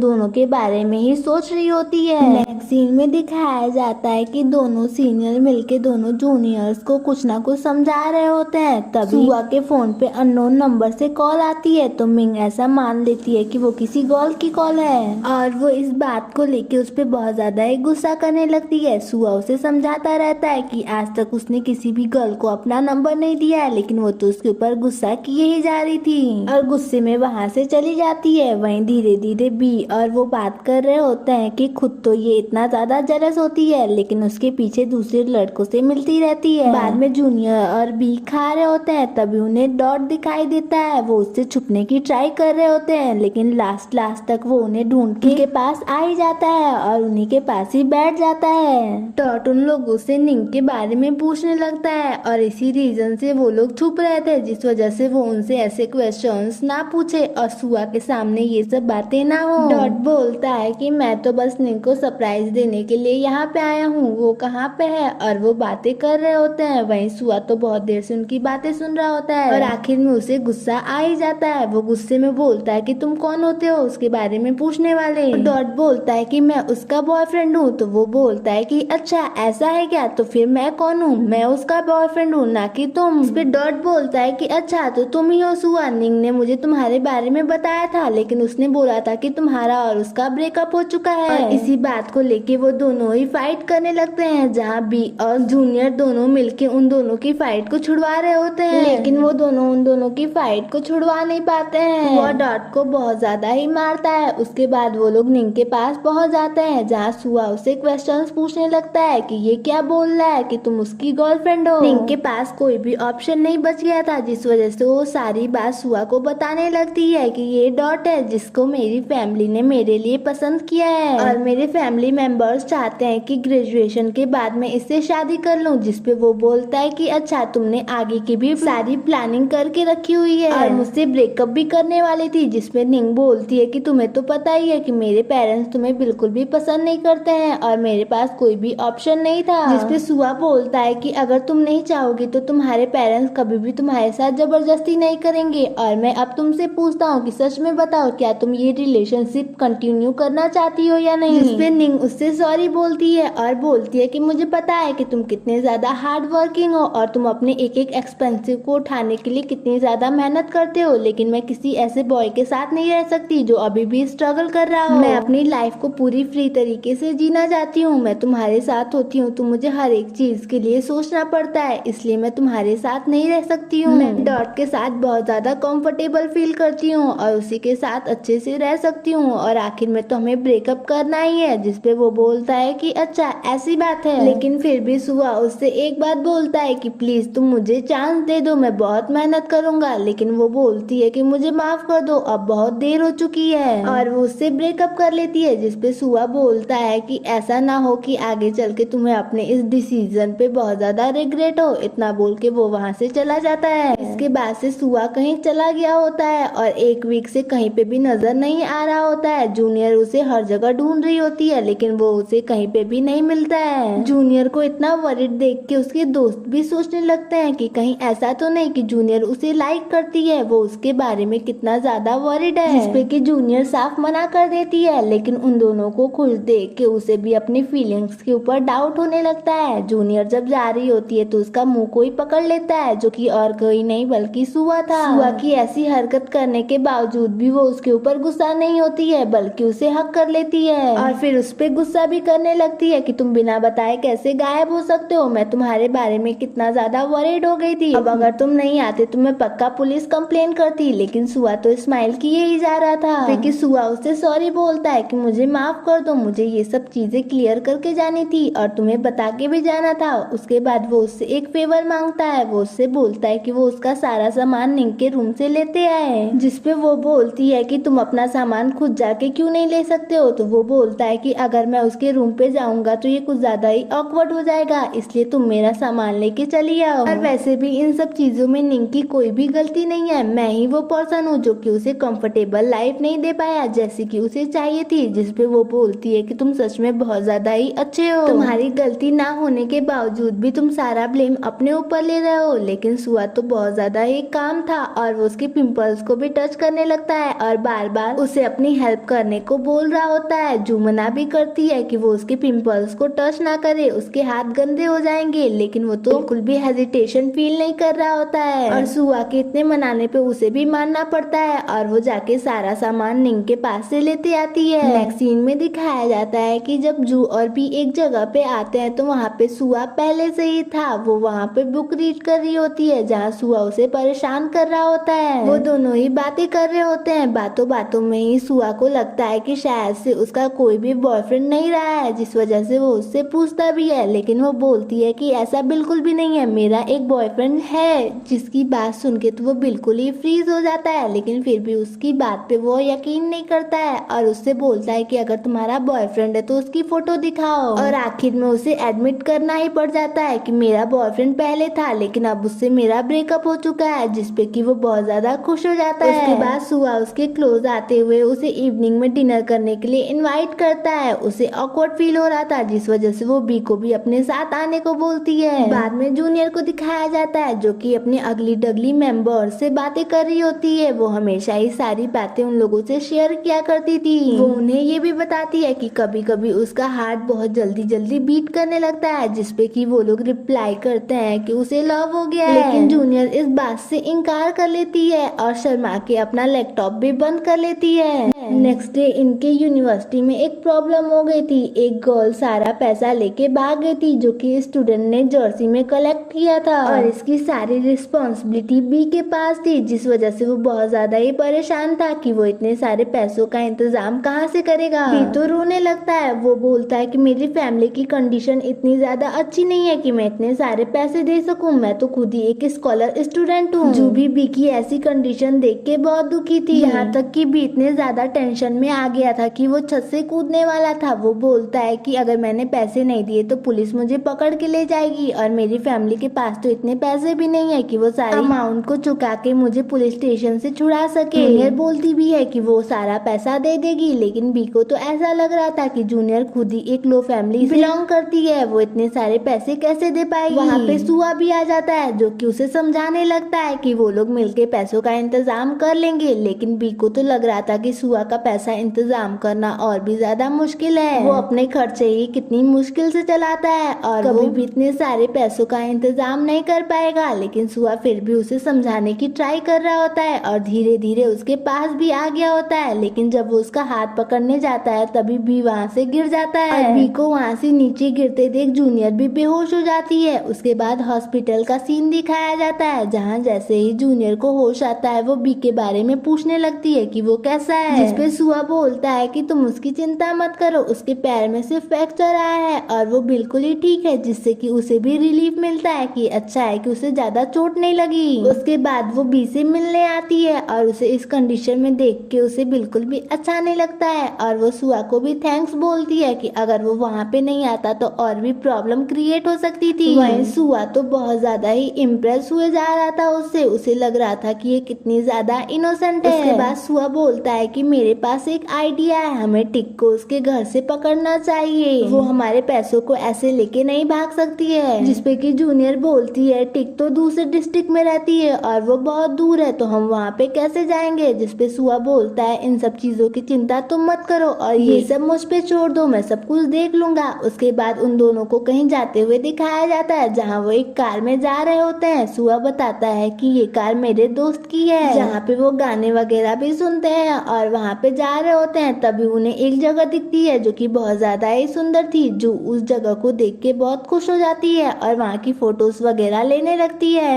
दोनों के बारे में ही सोच रही होती है। नेक्स्ट सीन में दिखाया जाता है कि दोनों सीनियर मिलके दोनों जूनियर्स को कुछ ना कुछ समझा रहे होते हैं। तभी सुआ के फोन पे अननोन नंबर से कॉल आती है तो मिंग ऐसा मान लेती है कि वो किसी गर्ल की कॉल है और वो इस बात को लेके उस पे बहुत ज्यादा ही गुस्सा करने लगती है। सुआ उसे समझाता रहता है कि आज तक उसने किसी भी गर्ल को अपना नंबर नहीं दिया है, लेकिन वो तो उसके ऊपर गुस्सा किए ही जा रही थी और गुस्से में वहाँ से चली जाती है। वहीं धीरे धीरे बी और वो बात कर रहे होते हैं कि खुद तो ये इतना ज्यादा जलस होती है लेकिन उसके पीछे दूसरे लड़कों से मिलती रहती है। बाद में जूनियर और बी खा रहे होते हैं तभी उन्हें डॉट दिखाई देता है। वो उससे छुपने की ट्राई कर रहे होते हैं लेकिन लास्ट तक वो उन्हें ढूंढ के पास आ ही जाता है और उन्हीं के पास ही बैठ जाता है। डॉट उन लोगों से निंग के बारे में पूछने लगता है और इसी रीजन से वो लोग छुप रहे थे, जिस वजह से वो उनसे ऐसे क्वेश्चंस ना पूछे और सुआ के सामने ये सब बातें ना हो। डॉट बोलता है कि मैं तो बस निंग को सरप्राइज देने के लिए यहाँ पे आया हूँ, वो कहाँ पे है। और वो बातें कर रहे होते हैं, वहीं सुआ तो बहुत देर से उनकी बातें सुन रहा होता है और आखिर में उसे गुस्सा आ ही जाता है। वो गुस्से में बोलता है कि तुम कौन होते हो उसके बारे में पूछने वाले। डॉट बोलता है कि मैं उसका बॉयफ्रेंड हूँ तो वो बोलता है कि अच्छा ऐसा है क्या, तो फिर मैं कौन हूँ, मैं उसका बॉयफ्रेंड हूँ ना कि तुम। फिर डॉट बोलता है कि अच्छा तो तुम ही हो सुआ, निंग ने मुझे तुम्हारे बारे में बताया था लेकिन उसने बोला था कि तुम्हारा और उसका ब्रेकअप हो चुका है। और इसी बात को लेके वो दोनों ही फाइट करने लगते हैं जहाँ बी और जूनियर दोनों मिलके उन दोनों की फाइट को छुड़वा रहे होते हैं, लेकिन वो दोनों उन दोनों की फाइट को छुड़वा नहीं पाते हैं। वो डॉट को बहुत ज्यादा ही मारता है। उसके बाद वो लोग निंग के पास पहुंच जाते हैं जहाँ सुआ उसे क्वेश्चंस पूछने लगता है कि ये क्या बोल रहा है कि तुम उसकी गर्लफ्रेंड हो। निंग के पास कोई भी ऑप्शन नहीं बच गया था, जिस वजह से वो सारी बात सुआ को बताने लगती है कि ये डॉट है जिसको मेरी फैमिली ने मेरे लिए पसंद किया है और मेरे फैमिली मेंबर्स चाहते हैं कि ग्रेजुएशन के बाद में इससे शादी कर लूं। जिसपे वो बोलता है कि अच्छा तुमने आगे की भी सारी प्लानिंग करके रखी हुई है और मुझसे ब्रेकअप भी करने वाली थी। जिसपे निंग बोलती है कि तुम्हें तो पता ही है कि मेरे पेरेंट्स तुम्हें बिल्कुल भी पसंद नहीं करते हैं और मेरे पास कोई भी ऑप्शन नहीं था। जिसपे सुआ बोलता है कि अगर तुम नहीं चाहोगी तो तुम्हारे पेरेंट्स कभी भी तुम्हारे साथ जबरदस्ती नहीं करेंगे और मैं अब तुमसे पूछता हूँ कि सच में बताओ क्या तुम ये रिलेशनशिप कंटिन्यू करना चाहती हो या नहीं। जिसपे निंग उससे सॉरी बोलती है और बोलती है कि मुझे पता है कि तुम कितने ज्यादा हार्ड वर्किंग हो और तुम अपने एक एक एक्सपेंसिव को उठाने खाने के लिए कितनी ज्यादा मेहनत करते हो, लेकिन मैं किसी ऐसे बॉय के साथ नहीं रह सकती जो अभी भी स्ट्रगल कर रहा हो। मैं अपनी लाइफ को पूरी फ्री तरीके से जीना चाहती हूँ। मैं तुम्हारे साथ होती हूँ तो मुझे हर एक चीज के लिए सोचना पड़ता है, इसलिए मैं तुम्हारे साथ नहीं रह सकती हूँ। मैं डॉट के साथ बहुत ज्यादा कंफर्टेबल फील करती हूँ और उसी के साथ अच्छे से रह सकती हूँ, और आखिर में तो हमें ब्रेकअप करना ही है। जिसपे वो बोलता है कि अच्छा ऐसी बात है, लेकिन फिर भी सुआ उससे एक बात बोलता है कि प्लीज तुम मुझे चांस दे दो, मैं बहुत मेहनत करूंगा। लेकिन वो बोलती है कि मुझे माफ कर दो, अब बहुत देर हो चुकी है, और वो उससे ब्रेकअप कर लेती है। जिसपे सुआ बोलता है कि ऐसा ना हो कि आगे चल के तुम्हें अपने इस डिसीजन पे बहुत ज्यादा रिग्रेट हो। इतना बोल के वो वहाँ से चला जाता है। इसके बाद से सुआ कहीं चला गया होता है और एक वीक से कहीं पे भी नजर नहीं आ रहा होता है। जूनियर उसे हर जगह ढूंढ रही होती है, लेकिन वो उसे कहीं पे भी नहीं मिलता है। जूनियर को इतना वरिड देख के उसके दोस्त भी सोचने लगते हैं कि कहीं ऐसा तो नहीं कि जूनियर उसे लाइक करती है, वो उसके बारे में कितना ज्यादा वरिड है। जिसपे कि जूनियर साफ मना कर देती है, लेकिन उन दोनों को खुश देख के उसे भी अपनी फीलिंग्स के ऊपर डाउट होने लगता है। जूनियर जब जा रही होती है तो उसका मुंह कोई पकड़ लेता है, जो कि और कोई नहीं बल्कि सुआ था। सुआ की ऐसी हरकत करने के बावजूद भी वो उसके ऊपर गुस्सा नहीं होती है, बल्कि उसे हक कर लेती है और फिर उस पे गुस्सा भी करने लगती है कि तुम बिना बताए कैसे गायब हो सकते हो, मैं तुम्हारे बारे में कितना ज्यादा वरीड हो गई थी। अब अगर तुम नहीं आते तो मैं पक्का पुलिस कंप्लेन करती। लेकिन सुआ तो स्माइल किए ही जा रहा था। फिर सुआ उससे सॉरी बोलता है कि मुझे माफ कर दो, मुझे ये सब चीजें क्लियर करके जानी थी और तुम्हें बता के भी जाना था। उसके बाद वो उससे एक फेवर मांगता है। वो उससे बोलता है कि वो उसका सारा सामान निंग के रूम से लेते आए। जिसपे वो बोलती है कि तुम अपना सामान खुद जाके क्यों नहीं ले सकते हो। तो वो बोलता है कि अगर मैं उसके रूम पे जाऊंगा तो ये कुछ ज्यादा ही ऑकवर्ड हो जाएगा, इसलिए तुम मेरा सामान लेके चली आओ। और वैसे भी इन सब चीजों में निंग की कोई भी गलती नहीं है, मैं ही वो पर्सन हूँ जो कि उसे कंफर्टेबल लाइफ नहीं दे पाया जैसी कि उसे चाहिए थी। जिसपे वो बोलती है कि तुम सच में बहुत ज्यादा ही अच्छे हो, तुम्हारी गलती ना होने के बावजूद भी तुम सारा ब्लेम अपने ऊपर ले रहे हो। लेकिन सुआ तो बहुत ज्यादा ही काम था और वो उसके पिंपल्स को भी टच करने लगता है और बार बार उसे अपनी हेल्प करने को बोल रहा होता है। जो मना भी करती है कि वो उसके पिंपल्स को टच ना करे, उसके हाथ गंदे हो जाएंगे, लेकिन वो तो बिल्कुल भी हेजिटेशन फील नहीं कर रहा होता है। और सुआ के इतने मनाने पे उसे भी मानना पड़ता है और वो जाके सारा सामान निंग के पास से लेते आती है। नेक्स्ट सीन में दिखाया जाता है कि जब जू और भी एक जगह पे आते हैं तो वहाँ पे सुआ पहले से ही था। वो वहाँ पे बुक रीड कर रही होती है जहाँ सुआ उसे परेशान कर रहा होता है। वो दोनों ही बातें कर रहे होते हैं। बातों बातों में ही सुआ को लगता है कि शायद से उसका कोई भी बॉयफ्रेंड नहीं रहा है, जिस वजह से वो उससे पूछता भी है। लेकिन वो बोलती है कि ऐसा बिल्कुल भी नहीं है, मेरा एक बॉयफ्रेंड है। जिसकी बात सुन के तो वो बिल्कुल ही फ्रीज हो जाता है, लेकिन फिर भी उसकी बात पे वो यकीन नहीं करता है और उससे बोलता है कि अगर तुम्हारा बॉयफ्रेंड है तो उसकी फोटो दिखाओ। और आखिर में उसे एडमिट करना ही पड़ जाता है कि मेरा बॉयफ्रेंड पहले था, लेकिन अब उससे मेरा ब्रेकअप हो चुका है। जिसपे कि वो बहुत ज्यादा खुश हो जाता है। उसके बाद सुआ उसके क्लोज आते हुए उसे इवनिंग में डिनर करने के लिए इनवाइट करता है। उसे ऑकवर्ड फील हो रहा था, जिस वजह से वो बी को भी अपने साथ आने को बोलती है। बाद में जूनियर को दिखाया जाता है जो कि अपने अगली डगली मेंबर से बातें कर रही होती है। वो हमेशा ही सारी बातें उन लोगों से शेयर किया करती थी। वो उन्हें ये भी बताती है कि कभी कभी उसका हार्ट बहुत जल्दी जल्दी बीट करने लगता है, जिसपे कि वो लोग रिप्लाई करते हैं कि उसे लव हो गया है। लेकिन जूनियर इस बात से इनकार कर लेती है और शर्मा के अपना लैपटॉप भी बंद कर लेती है। नेक्स्ट डे इनके यूनिवर्सिटी में एक प्रॉब्लम हो गई थी। एक गर्ल सारा पैसा लेके भाग गई थी जो कि स्टूडेंट ने जर्सी में कलेक्ट किया था और इसकी सारी रिस्पॉन्सिबिलिटी बी के पास थी, जिस वजह से वो बहुत ज्यादा ही परेशान था कि वो इतने सारे पैसों का इंतजाम कहाँ से करेगा। बी तो रोने लगता है। वो बोलता है कि मेरी फैमिली की कंडीशन इतनी ज्यादा अच्छी नहीं है कि मैं इतने सारे पैसे दे सकूं, मैं तो खुद ही एक स्कॉलर स्टूडेंट हूँ। जो भी बी की ऐसी कंडीशन देख के बहुत दुखी थी, यहाँ तक कि बी इतने ज्यादा टेंशन में आ गया था कि वो छत से कूदने वाला था। वो बोलता है कि अगर मैंने पैसे नहीं दिए तो पुलिस मुझे पकड़ के ले जाएगी और मेरी फैमिली के पास तो इतने पैसे भी नहीं है कि वो सारे अमाउंट को चुका के मुझे पुलिस स्टेशन से छुड़ा सके। जूनियर बोलती भी है कि वो सारा पैसा दे देगी, लेकिन बी को तो ऐसा लग रहा था कि जूनियर खुद ही एक लो फैमिली से बिलोंग करती है, वो इतने सारे पैसे कैसे दे पाएगी। वहाँ पे सुआ भी आ जाता है जो कि उसे समझाने लगता है कि वो लोग मिलके पैसों का इंतजाम कर लेंगे। लेकिन बी को तो लग रहा था कि सुआ का पैसा इंतजाम करना और भी ज्यादा मुश्किल है। वो अपने खर्चे ही कितनी मुश्किल से चलाता है और कभी भी इतने सारे पैसों का इंतजाम नहीं कर पाएगा। लेकिन सुआ सुआ फिर भी उसे समझाने की ट्राई कर रहा होता है और धीरे धीरे उसके पास भी आ गया होता है, लेकिन जब वो उसका हाथ पकड़ने जाता है तभी बी वहाँ से गिर जाता है और बी को वहाँ से नीचे गिरते देख जूनियर भी बेहोश हो जाती है। उसके बाद हॉस्पिटल का सीन दिखाया जाता है, जहाँ जैसे ही जूनियर को होश आता है वो बी के बारे में पूछने लगती है कि वो कैसा है, जिसपे सुआ बोलता है कि तुम उसकी चिंता मत करो, उसके पैर में सिर्फ फ्रैक्चर आया है और वो बिल्कुल ही ठीक है, जिससे कि उसे भी रिलीफ मिलता है कि अच्छा है कि उसे ज्यादा चोट नहीं लगी। उसके बाद वो बी से मिलने आती है और उसे इस कंडीशन में देख के उसे बिल्कुल भी अच्छा नहीं लगता है और वो सुआ को भी थैंक्स बोलती है कि अगर वो वहाँ पे नहीं आता तो और भी प्रॉब्लम क्रिएट हो सकती थी। वहीं सुआ तो बहुत ज्यादा ही इम्प्रेस हुए जा रहा था उससे, उसे लग रहा था कि ये कितनी ज्यादा इनोसेंट है। उसके बाद सुआ बोलता है कि मेरे पास एक आइडिया है, हमें टिक को उसके घर से पकड़ना चाहिए, वो हमारे पैसों को ऐसे लेके नहीं भाग सकती है। जिसपे कि जूनियर बोलती है टिक तो दूसरे डिस्ट्रिक्ट में रहती है और वो बहुत दूर है, तो हम वहाँ पे कैसे जाएंगे। जिसपे सुआ बोलता है इन सब चीजों की चिंता तुम मत करो और ये सब मुझ पे छोड़ दो, मैं सब कुछ देख लूंगा। उसके बाद उन दोनों को कहीं जाते हुए दिखाया जाता है, जहाँ वो एक कार में जा रहे होते हैं। सुआ बताता है कि ये कार मेरे दोस्त की है, जहाँ पे वो गाने वगैरह भी सुनते हैं और वहाँ पे जा रहे होते हैं। तभी उन्हें एक जगह दिखती है जो कि बहुत ज्यादा ही सुंदर थी, जो उस जगह को देख के बहुत खुश हो जाती है और वहाँ की फोटोज वगैरह लेने लगती है।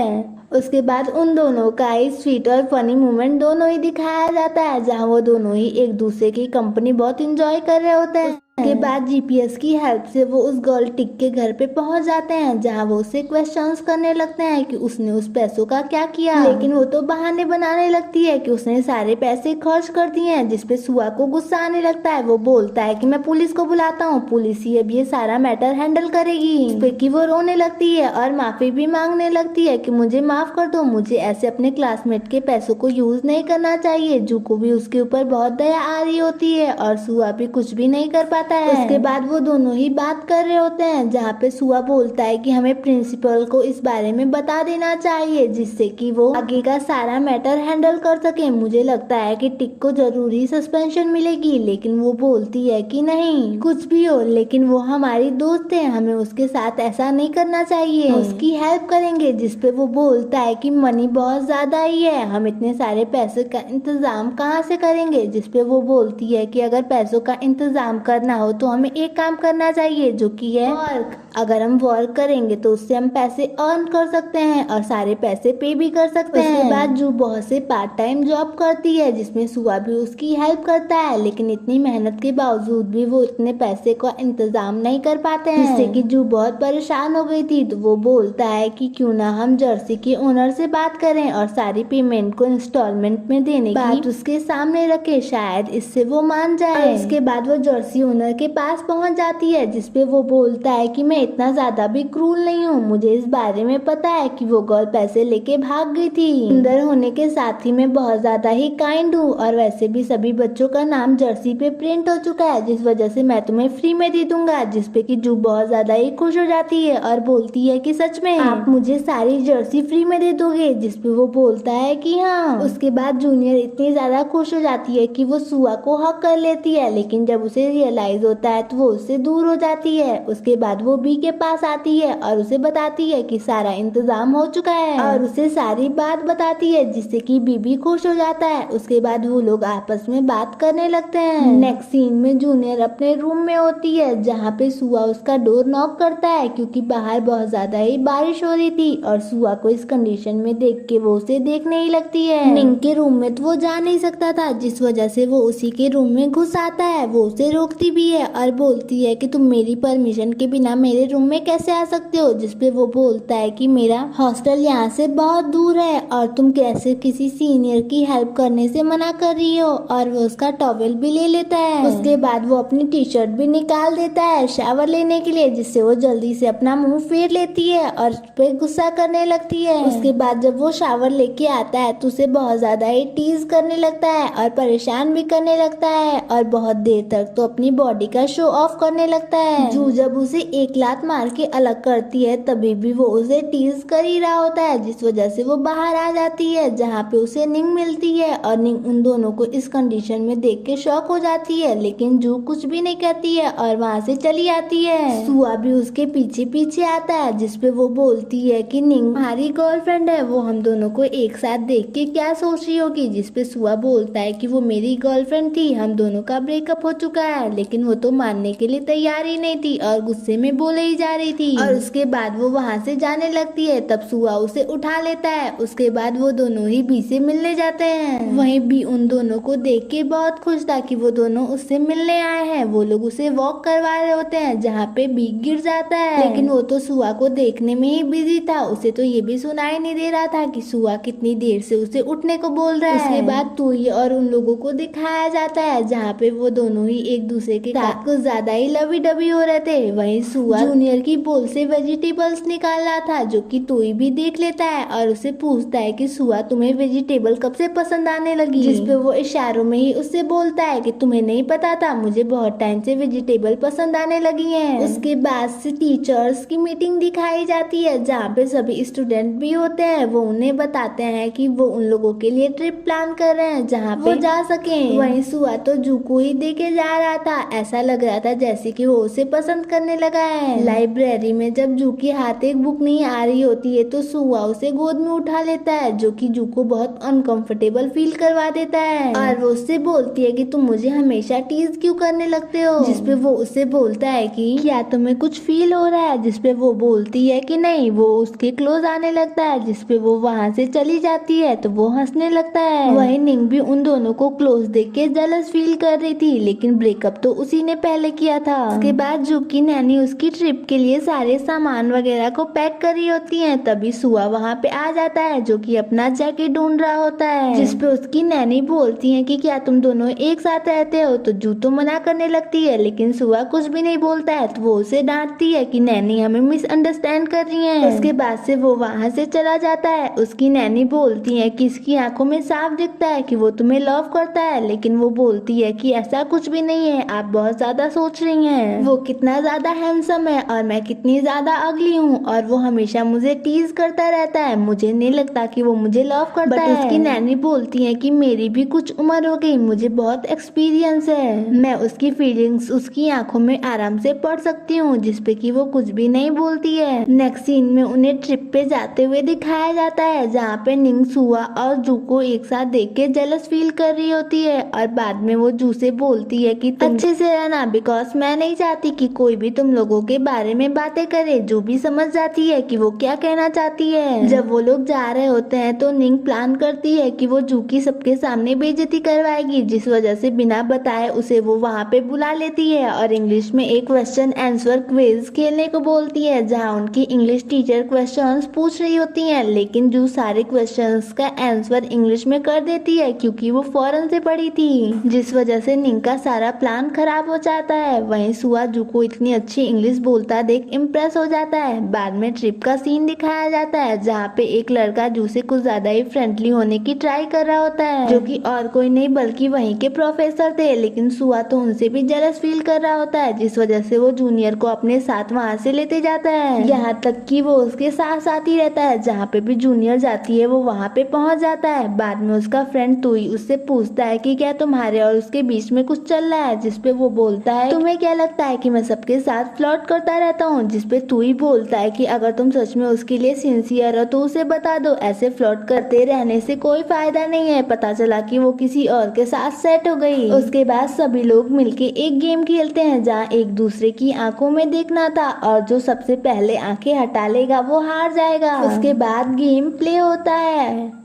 उसके बाद उन दोनों का ही स्वीट और फनी मोमेंट दोनों ही दिखाया जाता है, जहाँ वो दोनों ही एक दूसरे की कंपनी बहुत इंजॉय कर रहे होते हैं। उसके बाद जीपीएस की हेल्प से वो उस गर्ल टिक के घर पे पहुंच जाते हैं, जहां वो उससे क्वेश्चंस करने लगते हैं कि उसने उस पैसों का क्या किया, लेकिन वो तो बहाने बनाने लगती है कि उसने सारे पैसे खर्च कर दिए हैं। जिसपे सुआ को गुस्सा आने लगता है, वो बोलता है कि मैं पुलिस को बुलाता हूँ, पुलिस ही अब ये सारा मैटर हैंडल करेगी। जिसपे कि वो रोने लगती है और माफी भी मांगने लगती है कि मुझे माफ कर दो, मुझे ऐसे अपने क्लासमेट के पैसों को यूज नहीं करना चाहिए। जू को भी उसके ऊपर बहुत दया आ रही होती है और सुआ भी कुछ भी नहीं कर पाता है। उसके बाद वो दोनों ही बात कर रहे होते हैं, जहाँ पे सुआ बोलता है कि हमें प्रिंसिपल को इस बारे में बता देना चाहिए, जिससे कि वो आगे का सारा मैटर हैंडल कर सके। मुझे लगता है कि टिक को जरूरी सस्पेंशन मिलेगी, लेकिन वो बोलती है कि नहीं, कुछ भी हो लेकिन वो हमारी दोस्त है, हमें उसके साथ ऐसा नहीं करना चाहिए, उसकी हेल्प करेंगे। जिसपे वो बोलता है कि मनी बहुत ज्यादा ही है, हम इतने सारे पैसे का इंतजाम कहाँ से करेंगे। जिसपे वो बोलती है कि अगर पैसों का इंतजाम करना हो तो हमें एक काम करना चाहिए, जो कि है वर्क। अगर हम वर्क करेंगे तो उससे हम पैसे अर्न कर सकते हैं और सारे पैसे पे भी कर सकते हैं। उसके बाद जू बहुत से पार्ट टाइम जॉब करती है, जिसमें सुआ भी उसकी हेल्प करता है, लेकिन इतनी मेहनत के बावजूद भी वो इतने पैसे का इंतजाम नहीं कर पाते हैं, जिससे कि जू बहुत परेशान हो गई थी। तो वो बोलता है कि क्यों ना हम जर्सी के ओनर से बात करें और सारी पेमेंट को इंस्टॉलमेंट में देने की बात उसके सामने रखे, शायद इससे वो मान जाए। इसके बाद वो जर्सी ओनर के पास पहुंच जाती है, जिसपे वो बोलता है कि मैं इतना ज्यादा भी क्रूल नहीं हूँ, मुझे इस बारे में पता है कि वो गर्ल पैसे लेके भाग गई थी। सुंदर होने के साथ ही मैं बहुत ज्यादा ही काइंड हूँ और वैसे भी सभी बच्चों का नाम जर्सी पे प्रिंट हो चुका है, जिस वजह से मैं तुम्हें फ्री में दे दूंगा। जिसपे कि जू बहुत ज्यादा ही खुश हो जाती है और बोलती है कि सच में आप मुझे सारी जर्सी फ्री में दे दोगे। जिसपे वो बोलता है कि हाँ। उसके बाद जूनियर इतनी ज्यादा खुश हो जाती है कि वो सुआ को हक कर लेती है, लेकिन जब उसे रियलाइज होता है तो वो उससे दूर हो जाती है। उसके बाद वो बी के पास आती है और उसे बताती है कि सारा इंतजाम हो चुका है और उसे सारी बात बताती है, जिससे कि बी भी खुश हो जाता है। उसके बाद वो लोग आपस में बात करने लगते हैं। नेक्स्ट सीन में जूनियर अपने रूम में होती है, जहाँ पे सुआ उसका डोर नॉक करता है, क्योंकि बाहर बहुत ज्यादा ही बारिश हो रही थी और सुआ को इस कंडीशन में देख के वो उसे देखने ही लगती है। निंग के रूम में तो वो जा नहीं सकता था, जिस वजह से वो उसी के रूम में घुस आता है। वो उसे रोकती भी है और बोलती है कि तुम मेरी परमिशन के बिना मेरे रूम में कैसे आ सकते हो। जिसपे वो बोलता है कि मेरा हॉस्टल यहाँ से बहुत दूर है और तुम कैसे किसी सीनियर की हेल्प करने से मना कर रही हो, और वो उसका टॉवेल भी ले लेता है। उसके बाद वो अपनी टी शर्ट भी निकाल देता है शावर लेने के लिए, जिससे वो जल्दी से अपना मुंह फेर लेती है और उस पे गुस्सा करने लगती है। उसके बाद जब वो शावर लेके आता है तो उसे बहुत ज्यादा ही टीज करने लगता है और परेशान भी करने लगता है और बहुत देर तक तो अपनी बॉडी का शो ऑफ करने लगता है। जू जब उसे 1 लाख लात मार के अलग करती है तभी भी वो उसे टीज कर ही रहा होता है, जिस वजह से वो बाहर आ जाती है जहाँ पे उसे निंग मिलती है और निंग उन दोनों को इस कंडीशन में देख के शॉक हो जाती है, लेकिन जू कुछ भी नहीं कहती है और वहाँ से चली आती है। सुआ भी उसके पीछे पीछे आता है जिसपे वो बोलती है कि निंग हमारी गर्लफ्रेंड है, वो हम दोनों को एक साथ देख के क्या सोच रही होगी, जिसपे सुआ बोलता है कि वो मेरी गर्लफ्रेंड थी, हम दोनों का ब्रेकअप हो चुका है, लेकिन वो तो मानने के लिए तैयार ही नहीं थी और गुस्से में बोले ही जा रही थी। और उसके बाद वो वहाँ से जाने लगती है तब सुआ उसे उठा लेता है। उसके बाद वो दोनों ही बी से मिलने जाते हैं। वहीं बी उन दोनों को देख के बहुत खुश था कि वो दोनों उससे मिलने आए हैं। वो लोग उसे वॉक करवा रहे होते हैं जहाँ पे बी गिर जाता है, लेकिन वो तो सुआ को देखने में ही बिजी था, उसे तो ये भी सुनाई नहीं दे रहा था कि सुआ कितनी देर से उसे उठने को बोल रहा है। उसके बाद तुई और उन लोगों को दिखाया जाता है जहाँ पे वो दोनों ही एक दूसरे के साथ कुछ ज्यादा ही लवी डबी हो रहे थे। वहीं सुआ जूनियर की बोल से वेजिटेबल्स निकाल रहा था जो कि तुई भी देख लेता है और उसे पूछता है कि सुआ तुम्हें वेजिटेबल कब से पसंद आने लगी, जिसपे वो इशारों में ही उससे बोलता है कि तुम्हें नहीं पता था, मुझे बहुत टाइम से वेजिटेबल पसंद आने लगी हैं। उसके बाद से टीचर्स की मीटिंग दिखाई जाती है जहाँ पे सभी स्टूडेंट भी होते हैं। वो उन्हें बताते हैं कि वो उन लोगों के लिए ट्रिप प्लान कर रहे हैं जहाँ पे वो जा सके। वहीं सुआ तो जू को ही देखे जा रहा था, ऐसा लग रहा था जैसे कि वो उसे पसंद करने लगा है। लाइब्रेरी में जब जू के हाथ एक बुक नहीं आ रही होती है तो सुआ उसे गोद में उठा लेता है जो कि जू को बहुत अनकंफर्टेबल फील करवा देता है और वो उससे बोलती है कि तुम मुझे हमेशा टीज क्यों करने लगते हो, जिसपे वो उससे बोलता है कि क्या तुम्हें कुछ फील हो रहा है, जिसपे वो बोलती है कि नहीं। वो उसके क्लोज आने लगता है जिसपे वो वहाँ से चली जाती है तो वो हंसने लगता है। वही निंग भी उन दोनों को क्लोज देख के जेलस फील कर रही थी, लेकिन ब्रेकअप तो उसी ने पहले किया था। उसके बाद जू की नैनी उसकी ट्रिप के लिए सारे सामान वगैरह को पैक कर रही होती है तभी सुआ वहाँ पे आ जाता है जो कि अपना जैकेट ढूंढ रहा होता है, जिसपे उसकी नैनी बोलती है कि क्या तुम दोनों एक साथ रहते हो, तो जू तो मना करने लगती है लेकिन सुआ कुछ भी नहीं बोलता है तो वो उसे डांटती है कि नैनी हमें मिसअंडरस्टैंड कर रही है। उसके बाद से वो वहाँ से चला जाता है। उसकी नैनी बोलती है कि इसकी आंखों में साफ दिखता है कि वो तुम्हें लव करता है, लेकिन वो बोलती है कि ऐसा कुछ भी नहीं है, आप बहुत ज्यादा सोच रही हैं। वो कितना ज्यादा हैंडसम है और मैं कितनी ज्यादा अगली हूँ और वो हमेशा मुझे टीज करता रहता है, मुझे नहीं लगता कि वो मुझे लव करता है। उसकी नैनी बोलती है कि मेरी भी कुछ उम्र हो गई, मुझे बहुत एक्सपीरियंस है, मैं उसकी फीलिंग्स उसकी आंखों में आराम से पढ़ सकती हूँ, जिसपे कि वो कुछ भी नहीं बोलती है। नेक्स्ट सीन में उन्हें ट्रिप पे जाते हुए दिखाया जाता है जहाँ पे निंग सुआ और जू को एक साथ देख के जेलस फील कर रही होती है और बाद में वो जू से बोलती है कि तुम अच्छे से रहना, बिकॉज मैं नहीं चाहती कि कोई भी तुम लोगों के बारे में बातें करे। जो भी समझ जाती है कि वो क्या कहना चाहती है। जब वो लोग जा रहे होते हैं तो निंग प्लान करती है कि वो जू की सबके सामने बेइज्जती करवाएगी, जिस वजह से बिना बताए उसे वो वहाँ पे बुला लेती है और इंग्लिश में एक क्वेश्चन आंसर क्विज खेलने को बोलती है जहाँ उनकी इंग्लिश टीचर क्वेश्चंस पूछ रही होती हैं, लेकिन जू सारे क्वेश्चंस का आंसर इंग्लिश में कर देती है क्योंकि वो फॉरेन से पढ़ी थी, जिस वजह से निंग का सारा प्लान खराब हो जाता है। वहीं सुआ जू को इतनी अच्छी इंग्लिश बोलता देख इम्प्रेस हो जाता है। बाद में ट्रिप का सीन दिखाया जाता है जहाँ पे एक लड़का जू से कुछ ज्यादा ही फ्रेंडली होने की ट्राई कर रहा होता है, जो कि और कोई नहीं बल्कि वहीं के प्रोफेसर थे, लेकिन सुआ तो उनसे भी जेलस फील कर रहा होता है, जिस वजह से वो जूनियर को अपने साथ वहाँ से लेते जाता है। यहाँ तक कि वो उसके साथ साथ ही रहता है, जहाँ पे भी जूनियर जाती है वो वहाँ पे पहुँच जाता है। बाद में उसका फ्रेंड तुई उससे पूछता है कि क्या तुम्हारे और उसके बीच में कुछ चल रहा है, जिसपे वो बोलता है तुम्हें क्या लगता है कि मैं सबके साथ फ्लर्ट करता रहता हूँ, जिसपे तुई बोलता है कि अगर तुम सच में उसके लिए सिंसियर हो तो उसे बता दो, ऐसे फ्लर्ट करते रहने से कोई फायदा नहीं है। पता चला कि वो किसी और के साथ सेट हो गई। उसके बाद सभी लोग मिलके एक गेम खेलते हैं जहाँ एक दूसरे की आंखों में देखना था और जो सबसे पहले आंखें हटा लेगा वो हार जाएगा। उसके बाद गेम प्ले होता है।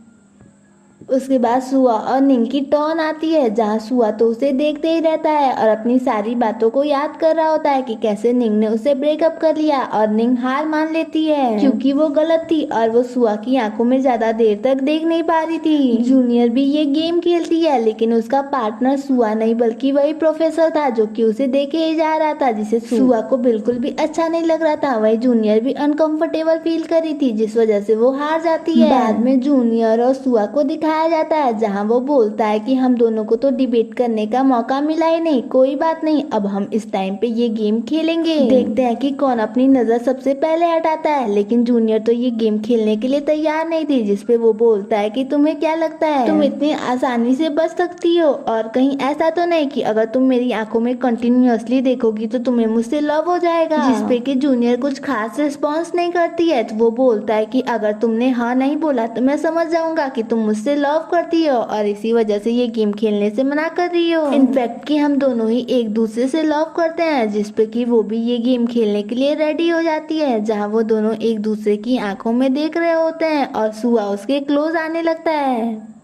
उसके बाद सुआ और निंग की टर्न आती है जहाँ सुआ तो उसे देखते ही रहता है और अपनी सारी बातों को याद कर रहा होता है कि कैसे निंग ने उसे ब्रेकअप कर लिया और निंग हार मान लेती है क्योंकि वो गलत थी और वो सुआ की आंखों में ज्यादा देर तक देख नहीं पा रही थी। जूनियर भी ये गेम खेलती है लेकिन उसका पार्टनर सुआ नहीं बल्कि वही प्रोफेसर था जो कि उसे देखे ही जा रहा था, जिसे सुआ को बिल्कुल भी अच्छा नहीं लग रहा था। वही जूनियर भी अनकंफर्टेबल फील कर रही थी जिस वजह से वो हार जाती है। बाद में जूनियर और सुआ को दिखाया दिखाया जाता है, जहाँ वो बोलता है कि हम दोनों को तो डिबेट करने का मौका मिला ही नहीं, कोई बात नहीं, अब हम इस टाइम पे ये गेम खेलेंगे। देखते हैं कि कौन अपनी नजर सबसे पहले हटाता है। लेकिन जूनियर तो ये गेम खेलने के लिए तैयार नहीं थी, जिसपे वो बोलता है कि तुम्हें क्या लगता है तुम इतनी आसानी से बच सकती हो, और कहीं ऐसा तो नहीं कि अगर तुम मेरी आंखों में कंटिन्यूअसली देखोगी तो तुम्हें मुझसे लव हो जाएगा। जिसपे कि जूनियर कुछ खास रिस्पॉन्स नहीं करती है। तो वो बोलता है कि अगर तुमने हाँ नहीं बोला तो मैं समझ जाऊंगा कि तुम मुझसे लव करती हो और इसी वजह से ये गेम खेलने से मना कर रही हो। इनफैक्ट कि हम दोनों ही एक दूसरे से लव करते हैं, जिसपे कि वो भी ये गेम खेलने के लिए रेडी हो जाती है, जहाँ वो दोनों एक दूसरे की आंखों में देख रहे होते हैं और सुआ उसके क्लोज आने लगता है।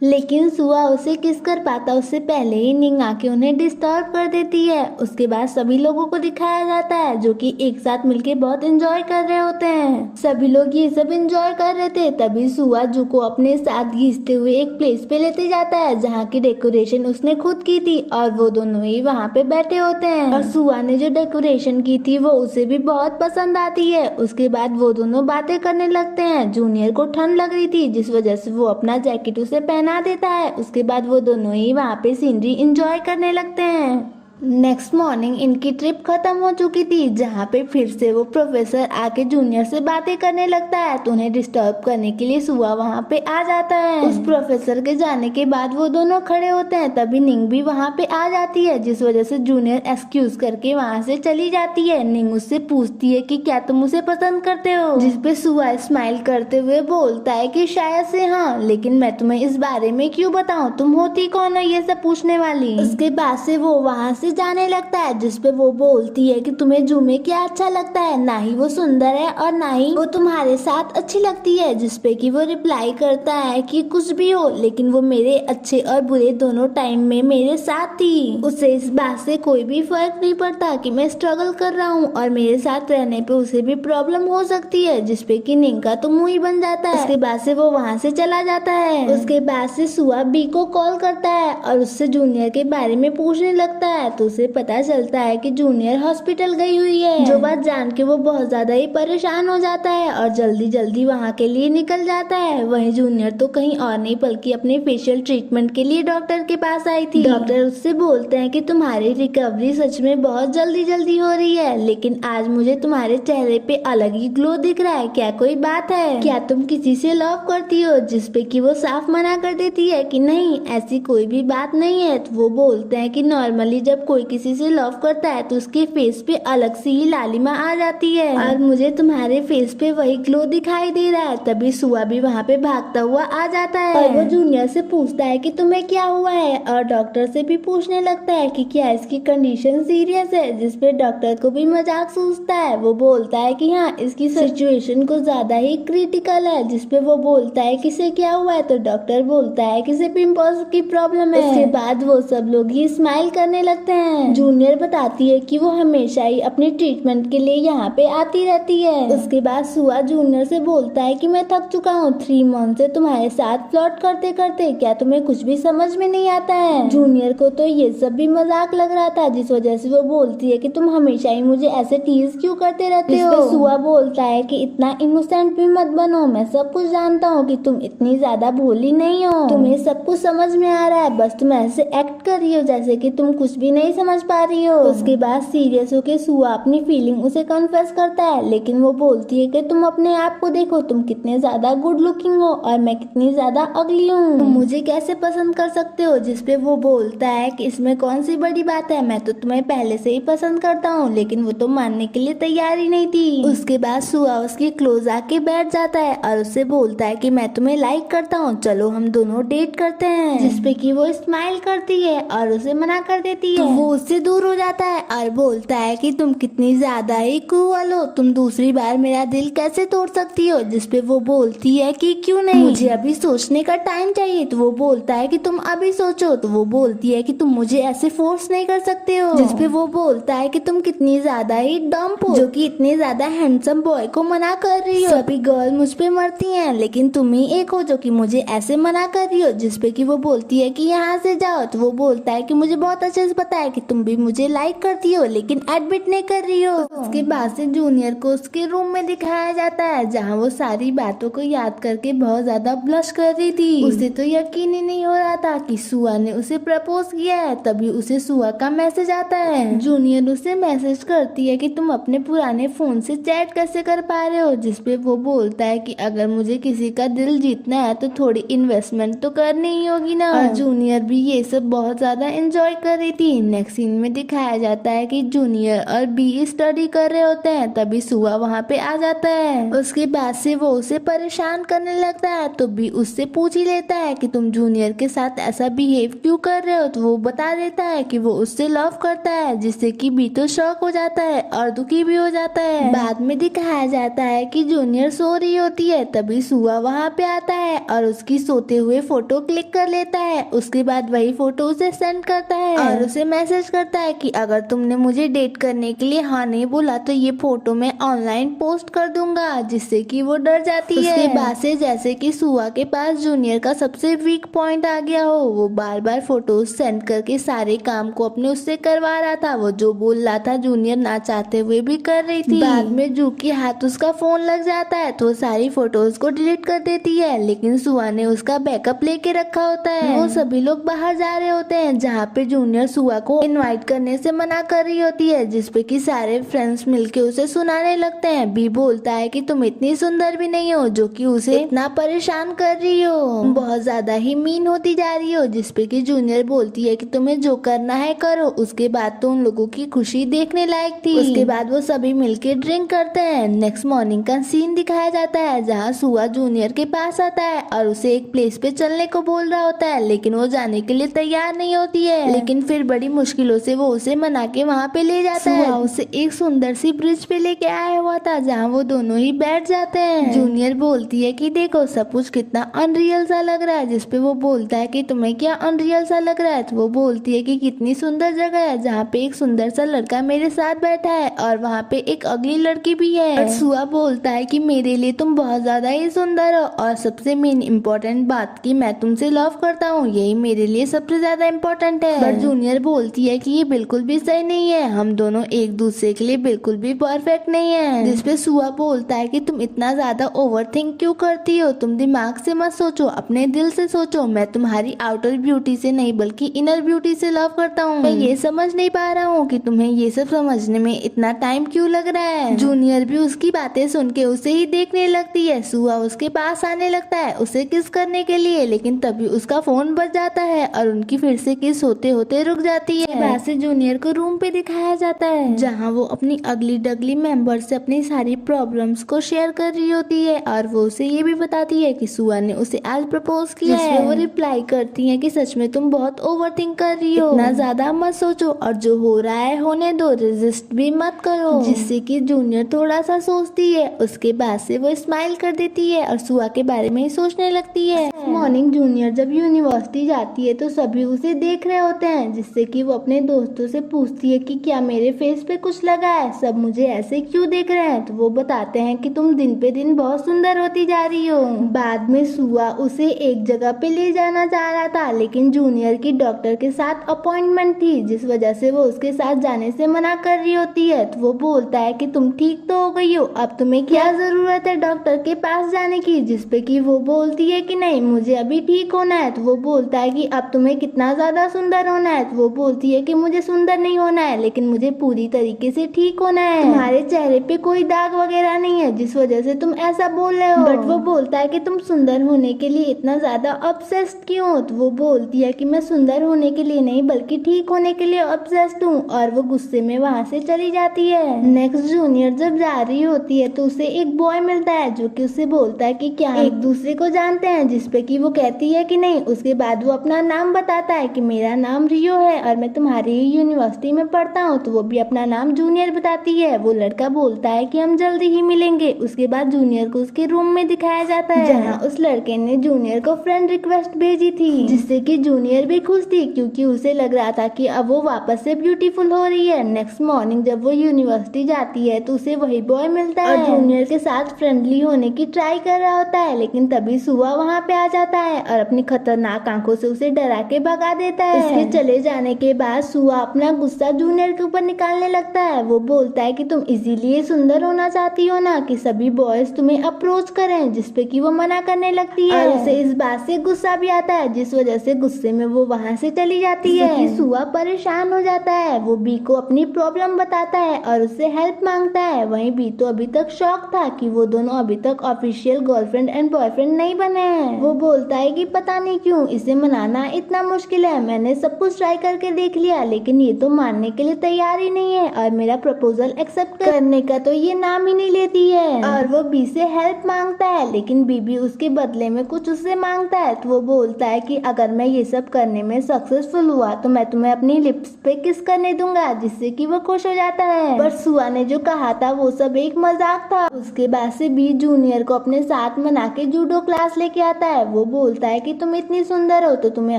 लेकिन सुआ उसे किस कर पाता उससे पहले ही निंग आके उन्हें डिस्टर्ब कर देती है। उसके बाद सभी लोगों को दिखाया जाता है जो कि एक साथ मिलके बहुत एंजॉय कर रहे होते हैं। सभी लोग ये सब एंजॉय कर रहे थे, तभी सुआ जू को अपने साथ घिसते हुए एक प्लेस पे लेते जाता है, जहाँ की डेकोरेशन उसने खुद की थी और वो दोनों ही वहाँ पे बैठे होते हैं। और सुआ ने जो डेकोरेशन की थी वो उसे भी बहुत पसंद आती है। उसके बाद वो दोनों बातें करने लगते हैं। जूनियर को ठंड लग रही थी, जिस वजह से वो अपना जैकेट उसे पहना देता है। उसके बाद वो दोनों ही वहाँ पे सीनरी एंजॉय करने लगते हैं। नेक्स्ट मॉर्निंग इनकी ट्रिप खत्म हो चुकी थी, जहाँ पे फिर से वो प्रोफेसर आके जूनियर से बातें करने लगता है, तो उन्हें डिस्टर्ब करने के लिए सुआ वहाँ पे आ जाता है। उस प्रोफेसर के जाने के बाद वो दोनों खड़े होते हैं, तभी निंग भी वहाँ पे आ जाती है, जिस वजह से जूनियर एक्सक्यूज करके वहाँ से चली जाती है। निंग उससे पूछती है कि क्या तुम उसे पसंद करते हो, जिसपे सुआ स्माइल करते हुए बोलता है कि शायद से हाँ, लेकिन मैं तुम्हें इस बारे में क्यों बताऊँ, तुम होती कौन हो ये सब पूछने वाली। उसके बाद से वो वहाँ से जाने लगता है, जिसपे वो बोलती है कि तुम्हें जू में क्या अच्छा लगता है, ना ही वो सुंदर है और ना ही वो तुम्हारे साथ अच्छी लगती है। जिसपे कि वो रिप्लाई करता है कि कुछ भी हो, लेकिन वो मेरे अच्छे और बुरे दोनों टाइम में मेरे साथ थी। उसे इस बात से कोई भी फर्क नहीं पड़ता कि मैं स्ट्रगल कर रहा हूँ और मेरे साथ रहने पे उसे भी प्रॉब्लम हो सकती है। जिसपे कि निंग का तो मुंह ही बन जाता है। उसके बाद से वो वहाँ से चला जाता है। उसके बाद से सुआ बी को कॉल करता है और उससे जूनियर के बारे में पूछने लगता है, तो उसे पता चलता है कि जूनियर हॉस्पिटल गई हुई है। जो बात जान के वो बहुत ज्यादा ही परेशान हो जाता है और जल्दी जल्दी वहाँ के लिए निकल जाता है। वहीं जूनियर तो कहीं और नहीं बल्कि अपने फेशियल ट्रीटमेंट के लिए डॉक्टर के पास आई थी। डॉक्टर उससे बोलते हैं कि तुम्हारी रिकवरी सच में बहुत जल्दी जल्दी हो रही है, लेकिन आज मुझे तुम्हारे चेहरे पे अलग ही ग्लो दिख रहा है, क्या कोई बात है, क्या तुम किसी से लव करती हो। जिसपे कि वो साफ मना कर देती है कि नहीं, ऐसी कोई भी बात नहीं है। तो वो बोलते हैं कि नॉर्मली जब कोई किसी से लव करता है तो उसके फेस पे अलग सी ही लालिमा आ जाती है और मुझे तुम्हारे फेस पे वही ग्लो दिखाई दे रहा है। तभी सुआ भी वहाँ पे भागता हुआ आ जाता है और वो जूनियर से पूछता है कि तुम्हें क्या हुआ है, और डॉक्टर से भी पूछने लगता है कि क्या इसकी कंडीशन सीरियस है। जिसपे डॉक्टर को भी मजाक सूझता है। वो बोलता है कि हाँ, इसकी सिचुएशन को ज्यादा ही क्रिटिकल है। जिसपे वो बोलता है कि इसे क्या हुआ है, तो डॉक्टर बोलता है कि इसे पिंपल्स की प्रॉब्लम है। उसके बाद वो सब लोग ही स्माइल करने लगते हैं। जूनियर बताती है कि वो हमेशा ही अपने ट्रीटमेंट के लिए यहाँ पे आती रहती है। उसके बाद सुआ जूनियर से बोलता है कि मैं थक चुका हूँ 3 मंथ से तुम्हारे साथ फ्लर्ट करते करते, क्या तुम्हें कुछ भी समझ में नहीं आता है। जूनियर को तो ये सब भी मजाक लग रहा था, जिस वजह से वो बोलती है कि तुम हमेशा ही मुझे ऐसे टीज क्यों करते रहते हो। सुआ बोलता है कि इतना इनोसेंट भी मत बनो, मैं सब कुछ जानता हूँ कि तुम इतनी ज्यादा भोली नहीं हो, तुम्हें सब कुछ समझ में आ रहा है, बस तुम ऐसे एक्ट कर रही हो जैसे कि तुम कुछ भी नहीं समझ पा रही हो। उसके बाद सीरियस होके सुआ अपनी फीलिंग उसे कन्फेस करता है, लेकिन वो बोलती है कि तुम अपने आप को देखो, तुम कितने ज्यादा गुड लुकिंग हो और मैं कितनी ज्यादा अगली हूँ, तुम मुझे कैसे पसंद कर सकते हो। जिसपे वो बोलता है कि इसमें कौन सी बड़ी बात है, मैं तो तुम्हें पहले से ही पसंद करता हूँ। लेकिन वो तो मानने के लिए तैयार ही नहीं थी। उसके बाद सुआ उसके क्लोज आके बैठ जाता है और उससे बोलता है कि मैं तुम्हें लाइक करता हूँ, चलो हम दोनों डेट करते हैं। जिसपे कि वो स्माइल करती है और उसे मना कर देती है। तो वो उससे दूर हो जाता है और बोलता है कि तुम कितनी ज्यादा ही क्रूअल हो, तुम दूसरी बार मेरा दिल कैसे तोड़ सकती हो। जिसपे वो बोलती है कि क्यों नहीं, मुझे अभी सोचने का टाइम चाहिए। तो वो बोलता है कि तुम अभी सोचो। तो वो बोलती है कि तुम मुझे ऐसे फोर्स नहीं कर सकते हो। जिसपे वो बोलता है कि तुम कितनी ज्यादा ही डम्प हो, जो कि इतने ज्यादा हैंडसम बॉय को मना कर रही हो। सभी गर्ल मुझ पे मरती हैं, लेकिन तुम ही एक हो जो कि मुझे ऐसे मना कर रही हो। जिसपे कि वो बोलती है कि यहाँ से जाओ। तो वो बोलता है कि मुझे बहुत अच्छे से पता है है कि तुम भी मुझे लाइक करती हो लेकिन एडमिट नहीं कर रही हो। उसके बाद से जूनियर को उसके रूम में दिखाया जाता है जहाँ वो सारी बातों को याद करके बहुत ज्यादा ब्लश कर रही थी। उसे तो यकीन ही नहीं हो रहा था कि सुआ ने उसे प्रपोज किया है। तभी उसे सुआ का मैसेज आता है। जूनियर उसे मैसेज करती है कि तुम अपने पुराने फोन से चैट कैसे कर पा रहे हो, जिसपे वो बोलता है कि अगर मुझे किसी का दिल जीतना है तो थोड़ी इन्वेस्टमेंट तो करनी ही होगी ना। और जूनियर भी ये सब बहुत ज्यादा एंजॉय कर रही थी। नेक्स्ट सीन में दिखाया जाता है कि जूनियर और बी स्टडी कर रहे होते हैं। तभी सुआ वहाँ पे आ जाता है। उसके बाद से वो उसे परेशान करने लगता है तो बी उससे पूछ ही लेता है कि तुम जूनियर के साथ ऐसा बिहेव क्यों कर रहे हो। तो वो बता देता है कि वो उससे लव करता है, जिससे कि बी तो शॉक हो जाता है और दुखी भी हो जाता है। बाद में दिखाया जाता है कि जूनियर सो रही होती है। तभी सुआ वहाँ पे आता है और उसकी सोते हुए फोटो क्लिक कर लेता है। उसके बाद वही फोटो उसे सेंड करता है और उसे मैसेज करता है कि अगर तुमने मुझे डेट करने के लिए हाँ नहीं बोला तो ये फोटो मैं ऑनलाइन पोस्ट कर दूंगा, जिससे कि वो डर जाती है। उसके बाद से जैसे कि सुआ के पास जूनियर का सबसे वीक पॉइंट आ गया हो, वो बार बार फोटोज सेंड करके सारे काम को अपने उससे करवा रहा था। वो जो बोल रहा था जूनियर ना चाहते हुए भी कर रही थी। बाद में जू के हाथ उसका फोन लग जाता है तो सारी फोटोज को डिलीट कर देती है, लेकिन सुआ ने उसका बैकअप लेके रखा होता है। वो सभी लोग बाहर जा रहे होते हैं जहाँ पे जूनियर सुआ को इनवाइट करने से मना कर रही होती है, जिसपे कि सारे फ्रेंड्स मिलके उसे सुनाने लगते हैं। बी बोलता है कि तुम इतनी सुंदर भी नहीं हो जो कि उसे इतना परेशान कर रही हो, बहुत ज्यादा ही मीन होती जा रही हो। जिसपे कि जूनियर बोलती है कि तुम्हें जो करना है करो। उसके बाद तो उन लोगों की खुशी देखने लायक थी। उसके बाद वो सभी मिलके ड्रिंक करते हैं। नेक्स्ट मॉर्निंग का सीन दिखाया जाता है जहाँ सुआ जूनियर के पास आता है और उसे एक प्लेस पे चलने को बोल रहा होता है, लेकिन वो जाने के लिए तैयार नहीं होती है। लेकिन फिर बड़ी मुश्किलों से वो उसे मना के वहाँ पे ले जाता है। उसे एक सुंदर सी ब्रिज पे लेके आया हुआ था जहाँ वो दोनों ही बैठ जाते हैं। जूनियर बोलती है कि देखो सब कुछ कितना अनरियल सा लग रहा है, जिसपे वो बोलता है कि तुम्हें क्या अनरियल सा लग रहा है। तो वो बोलती है कि कितनी सुंदर जगह है जहाँ पे एक सुंदर सा लड़का मेरे साथ बैठा है और वहाँ पे एक अगली लड़की भी है। और सुआ बोलता है कि मेरे लिए तुम बहुत ज्यादा ही सुंदर हो और सबसे मेन इम्पोर्टेंट बात कि मैं तुमसे लव करता हूँ, यही मेरे लिए सबसे ज्यादा इम्पोर्टेंट है। पर जूनियर बोलती है कि ये बिल्कुल भी सही नहीं है, हम दोनों एक दूसरे के लिए बिल्कुल भी परफेक्ट नहीं है। जिसपे सुआ बोलता है कि तुम इतना ज्यादा ओवर थिंक क्यों करती हो, तुम दिमाग से मत सोचो, अपने दिल से सोचो। मैं तुम्हारी आउटर ब्यूटी से नहीं बल्कि इनर ब्यूटी से लव करता हूँ। मैं ये समझ नहीं पा रहा हूँ कि तुम्हें ये सब समझने में इतना टाइम क्यों लग रहा है। जूनियर भी उसकी बातें सुन के उसे ही देखने लगती है। सुआ उसके पास आने लगता है उसे किस करने के लिए, लेकिन तभी उसका फोन बज जाता है और उनकी फिर से किस होते होते रुक जाती है। बाद से जूनियर को रूम पे दिखाया जाता है जहाँ वो अपनी अगली डगली मेंबर से अपनी सारी प्रॉब्लम्स को शेयर कर रही होती है और वो उसे ये भी बताती है कि सुआ ने उसे आज प्रपोज किया है। वो रिप्लाई करती है कि सच में तुम बहुत ओवर थिंक कर रही हो, इतना ज्यादा मत सोचो और जो हो रहा है होने दो, रेजिस्ट भी मत करो। जिससे कि जूनियर थोड़ा सा सोचती है। उसके बाद से वो स्माइल कर देती है और सुआ के बारे में ही सोचने लगती है। मॉर्निंग जूनियर जब यूनिवर्सिटी जाती है तो सभी उसे देख रहे होते हैं, जिससे कि वो अपने दोस्तों से पूछती है कि क्या मेरे फेस पे कुछ लगा है, सब मुझे ऐसे क्यों देख रहे हैं। तो वो बताते हैं कि तुम दिन पे दिन बहुत सुंदर होती जा रही हो। बाद में सुआ उसे एक जगह पे ले जाना चाह रहा था, लेकिन जूनियर की डॉक्टर के साथ अपॉइंटमेंट थी, जिस वजह से वो उसके साथ जाने से मना कर रही होती है। तो वो बोलता है कि तुम ठीक तो हो गई हो, अब तुम्हें क्या जरूरत है डॉक्टर के पास जाने की। जिसपे कि वो बोलती है कि नहीं मुझे अभी ठीक होना है। तो वो बोलता है कि अब तुम्हें कितना ज्यादा सुंदर होना है। तो वो बोलती है कि मुझे सुंदर नहीं होना है, लेकिन मुझे पूरी तरीके से ठीक होना है। तुम्हारे चेहरे पे कोई दाग वगैरह नहीं है जिस वजह से तुम ऐसा बोल रहे हो। बट वो बोलता है कि तुम सुंदर होने के लिए इतना ज्यादा ऑब्सेस्ड क्यों हो। तो वो बोलती है कि मैं सुंदर होने के लिए नहीं बल्कि ठीक होने के लिए ऑब्सेस्ड हूँ, और वो गुस्से में वहाँ से चली जाती है। नेक्स्ट जूनियर जब जा रही होती है तो उसे एक बॉय मिलता है जो कि उससे बोलता है कि क्या एक दूसरे को जानते हैं। जिसपे कि वो कहती है कि नहीं। उसके बाद वो अपना नाम बताता है कि मेरा नाम रियो है और मैं तुम्हारी ही यूनिवर्सिटी में पढ़ता हूँ। तो वो भी अपना नाम जूनियर बताती है। वो लड़का बोलता है कि हम जल्दी ही मिलेंगे। उसके बाद जूनियर को उसके रूम में दिखाया जाता है जहाँ उस लड़के ने जूनियर को फ्रेंड रिक्वेस्ट भेजी थी, जिससे कि जूनियर भी खुश थी क्योंकि उसे लग रहा था कि अब वो वापस से ब्यूटीफुल हो रही है। नेक्स्ट मॉर्निंग जब वो यूनिवर्सिटी जाती है तो उसे वही बॉय मिलता है और जूनियर के साथ फ्रेंडली होने की ट्राई कर रहा होता है, लेकिन तभी सुआ वहाँ पे आ जाता है और अपनी खतरनाक आंखों से उसे डरा के भगा देता है। इसके चले जाने के उसके बाद सुआ अपना गुस्सा जूनियर के ऊपर निकालने लगता है। वो बोलता है कि तुम इसीलिए सुंदर होना चाहती हो ना कि सभी बॉयज तुम्हें अप्रोच करें, जिसपे कि वो मना करने लगती है और उसे इस बात से गुस्सा भी आता है, जिस वजह से गुस्से में वो वहाँ से चली जाती है। कि सुआ परेशान हो जाता है। वो बी को अपनी प्रॉब्लम बताता है और उससे हेल्प मांगता है। वहीं बी तो अभी तक शॉक था कि वो दोनों अभी तक ऑफिशियल गर्लफ्रेंड एंड बॉयफ्रेंड नहीं बने हैं। वो बोलता है कि पता नहीं क्यों इसे मनाना इतना मुश्किल है, मैंने सब कुछ ट्राई करके देख लिया लेकिन ये तो मानने के लिए तैयार ही नहीं है और मेरा प्रपोजल एक्सेप्ट करने का तो ये नाम ही नहीं लेती है। और वो बी से हेल्प मांगता है लेकिन बी भी उसके बदले में कुछ उससे मांगता है। तो वो बोलता है कि अगर मैं ये सब करने में सक्सेसफुल हुआ तो मैं तुम्हें अपनी लिप्स पे किस करने दूंगा, जिससे कि वो खुश हो जाता है। पर सुआ ने जो कहा था वो सब एक मजाक था। उसके बाद से बी जूनियर को अपने साथ मना के जूडो क्लास लेके आता है। वो बोलता है कि तुम इतनी सुंदर हो तो तुम्हें